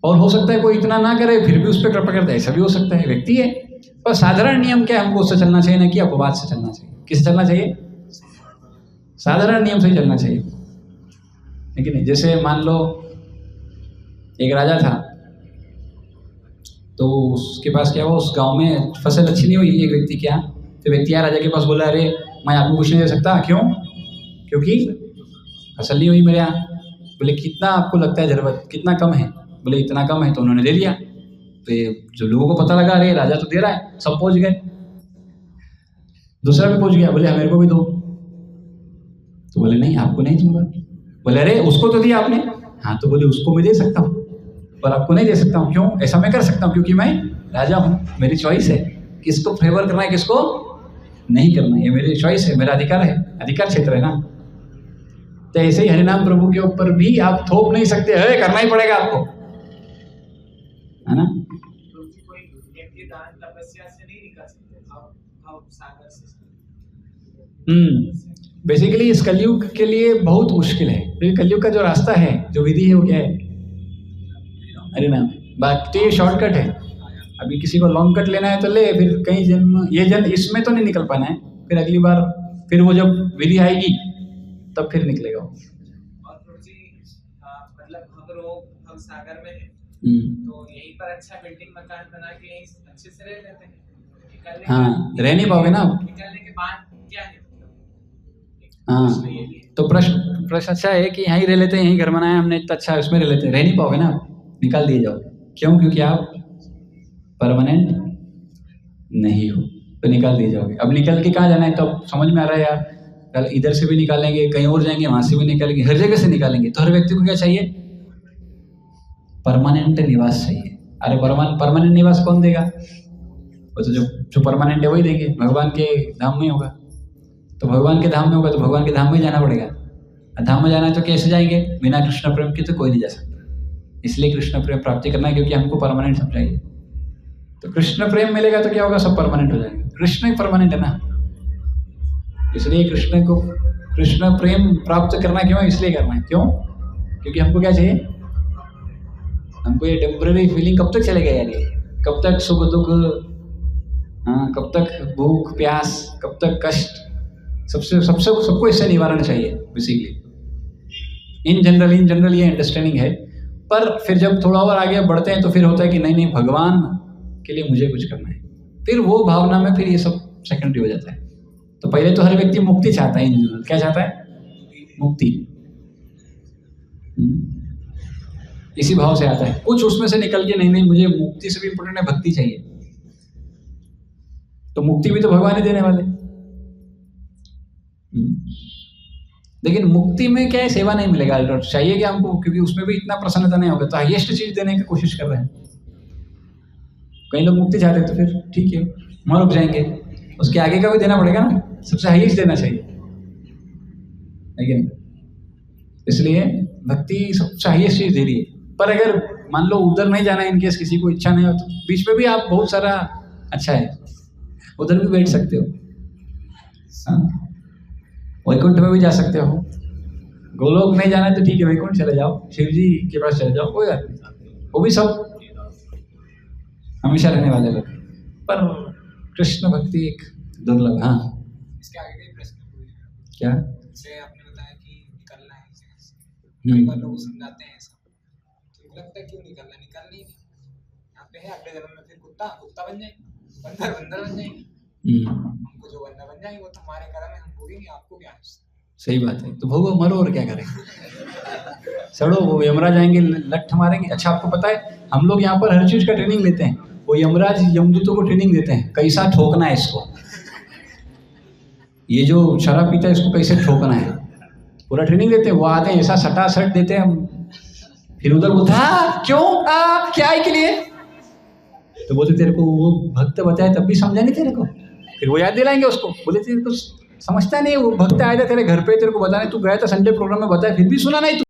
और हो सकता है कोई इतना ना करे फिर भी उस पर कृपा करता है, ऐसा भी हो सकता है, व्यक्ति है। पर साधारण नियम क्या है, हमको उससे चलना चाहिए ना कि अपवाद से चलना चाहिए। किससे चलना चाहिए, साधारण नियम से ही चलना चाहिए, लेकिन नहीं। जैसे मान लो एक राजा था, तो उसके पास क्या हुआ, उस गांव में फसल अच्छी नहीं हुई एक व्यक्ति के यहाँ। तो व्यक्ति आया राजा के पास, बोला अरे मैं आपको कुछ नहीं दे सकता, क्यों, क्योंकि फसल नहीं हुई मेरे यहाँ। बोले कितना आपको लगता है जरूरत, कितना कम है, बोले इतना कम है, तो उन्होंने दे दिया। तो ये जो लोगों को पता लगा अरे राजा तो दे रहा है, सब पहुंच गए, दूसरा भी पहुंच गया, बोले मेरे को भी दो। तो बोले नहीं आपको नहीं दूंगा। बोले अरे उसको तो दिया आपने, हाँ तो बोले उसको मैं दे सकता हूँ पर आपको नहीं दे सकता हूँ, क्यों, ऐसा मैं कर सकता हूँ क्योंकि मैं राजा हूँ, मेरी चॉइस है किसको फेवर करना है किसको नहीं करना है, ये मेरी चॉइस है, मेरा अधिकार है, अधिकार क्षेत्र है ना। तो ऐसे ही हरिनाम प्रभु के ऊपर भी आप थोप नहीं सकते, है करना ही पड़ेगा आपको, है ना। कोई व्यक्ति दान तपस्या से नहीं निकल सकते, भाव सागर से। बेसिकली इस कलयुग के लिए बहुत मुश्किल है, क्योंकि कलयुग का जो रास्ता है, जो विधि है वो क्या है, हरिनाम। बाकी तो ये शॉर्टकट है, अभी किसी को लॉन्ग कट लेना है तो ले, फिर कई जन्म, ये जन्म इसमें तो नहीं निकल पाना है, फिर अगली बार फिर वो जब विधि आएगी तब फिर निकलेगा वो। और प्रभु जी मतलब हम लोग हम सागर में हैं, तो यहीं पर अच्छा बिल्डिंग मकान बना के यहीं अच्छे से रह लेते हैं। हाँ रह नहीं पाओगे ना, निकलने के बाद क्या है। हाँ तो प्रश्न अच्छा है कि यहीं रह लेते हैं, यहीं घर बनाया हमने इतना अच्छा है, उसमें रह लेते हैं, रह नहीं पाओगे ना, निकाल दिए जाओ। क्यों, क्योंकि आप परमानेंट नहीं हो, तो निकाल दिए जाओगे। अब निकल के कहाँ जाना है, तो समझ में आ रहा है यार, कल इधर से भी निकालेंगे, कहीं और जाएंगे, वहां से भी निकालेंगे, हर जगह से निकालेंगे। तो हर व्यक्ति को क्या चाहिए, परमानेंट निवास चाहिए। अरे परमानेंट निवास कौन देगा, वो तो जो परमानेंट है वही देंगे, भगवान के धाम में होगा। तो भगवान के धाम में होगा तो भगवान के धाम में जाना पड़ेगा, धाम में जाना है तो कैसे जाएंगे? बिना कृष्ण प्रेम के तो कोई नहीं जा सकता। इसलिए कृष्ण प्रेम प्राप्ति करना है, क्योंकि हमको परमानेंट समझाइए। तो कृष्ण प्रेम मिलेगा तो क्या होगा? सब परमानेंट हो जाएंगे। कृष्ण ही परमानेंट है ना, इसलिए कृष्ण प्रेम प्राप्त करना क्यों है? इसलिए करना है। क्यों? क्योंकि हमको क्या चाहिए? हमको ये टेम्पररी फीलिंग कब तक चलेगा यार? ये कब तक सुख दुख, हाँ, कब तक भूख प्यास, कब तक कष्ट, सबको इससे निवारण चाहिए बेसिकली। इन जनरल ये अंडरस्टैंडिंग है। पर फिर जब थोड़ा और आगे बढ़ते हैं तो फिर होता है कि नहीं भगवान के लिए मुझे कुछ करना है। फिर वो भावना में फिर ये सब सेकेंडरी हो जाता है। तो पहले तो हर व्यक्ति मुक्ति चाहता है, इन जनरल क्या चाहता है? मुक्ति। इसी भाव से आता है। कुछ उसमें से निकल के नहीं मुझे मुक्ति से भी इम्पोर्टेंट है, भक्ति चाहिए। तो मुक्ति भी तो भगवान ही देने वाले। लेकिन मुक्ति में क्या है? सेवा नहीं मिलेगा, चाहिए कि हमको, क्योंकि उसमें भी इतना प्रसन्नता नहीं होगा। तो हाईएस्ट चीज देने की कोशिश कर रहे हैं। कई लोग मुक्ति चाहते हैं तो फिर ठीक है, वहां रुक जाएंगे। उसके आगे का भी देना पड़ेगा ना, सबसे हाईएस्ट देना चाहिए, है कि नहीं? इसलिए भक्ति सबसे हाईएस्ट चीज दे रही है। पर अगर मान लो उधर नहीं जाना, इनकेस किसी को इच्छा नहीं हो, तो बीच में भी आप बहुत सारा अच्छा है, उधर भी बैठ सकते हो। वैकुंठ में भी जा सकते हो। गोलोक नहीं जाना है तो ठीक है, वैकुंठ चले जाओ, शिव जी के पास चले जाओ, कोई बात नहीं। वो भी सब हमेशा रहने वाले लोग। पर कृष्ण भक्ति एक दुर्लभ। हाँ, इसके आगे का प्रश्न पूछिए। क्या? जैसे आपने बताया कि निकलना है इसे, कई बार लोग समझाते हैं ऐसा, तो लगता है क्यों निकलना? निकल नहीं, यहाँ पे है, अगले जन्म में फिर कुत्ता बन जाएंगे, बंदर बन जाएंगे। हमको जो बनना बन जाएंगे, वो तो हमारे कर्म है, हम भोगेंगे, आपको क्या है? सही बात है। तो भोगो मरो, और क्या करेंगे? सड़ो, वो यमराज आएंगे लठ मारेंगे। अच्छा, आपको पता है हम लोग यहाँ पर हर चीज का ट्रेनिंग लेते हैं। वो यमराज यमदूतों को ट्रेनिंग देते हैं, कैसा ठोकना है इसको। ये जो शराब पीता है इसको कैसे ठोकना है, पूरा ट्रेनिंग देते हैं। वो आते हैं, ऐसा सटा सट देते हैं। फिर उधर बोलता है क्यों, क्या है के लिए? तो बोलते तेरे को वो भक्त बताया तब भी समझा नहीं तेरे को। फिर वो याद दिलाएंगे उसको, बोले तेरे को समझता नहीं, वो भक्त आया था तेरे घर पे, तेरे को बताने, तू गया था संडे प्रोग्राम में, बताया फिर भी सुना नहीं तू।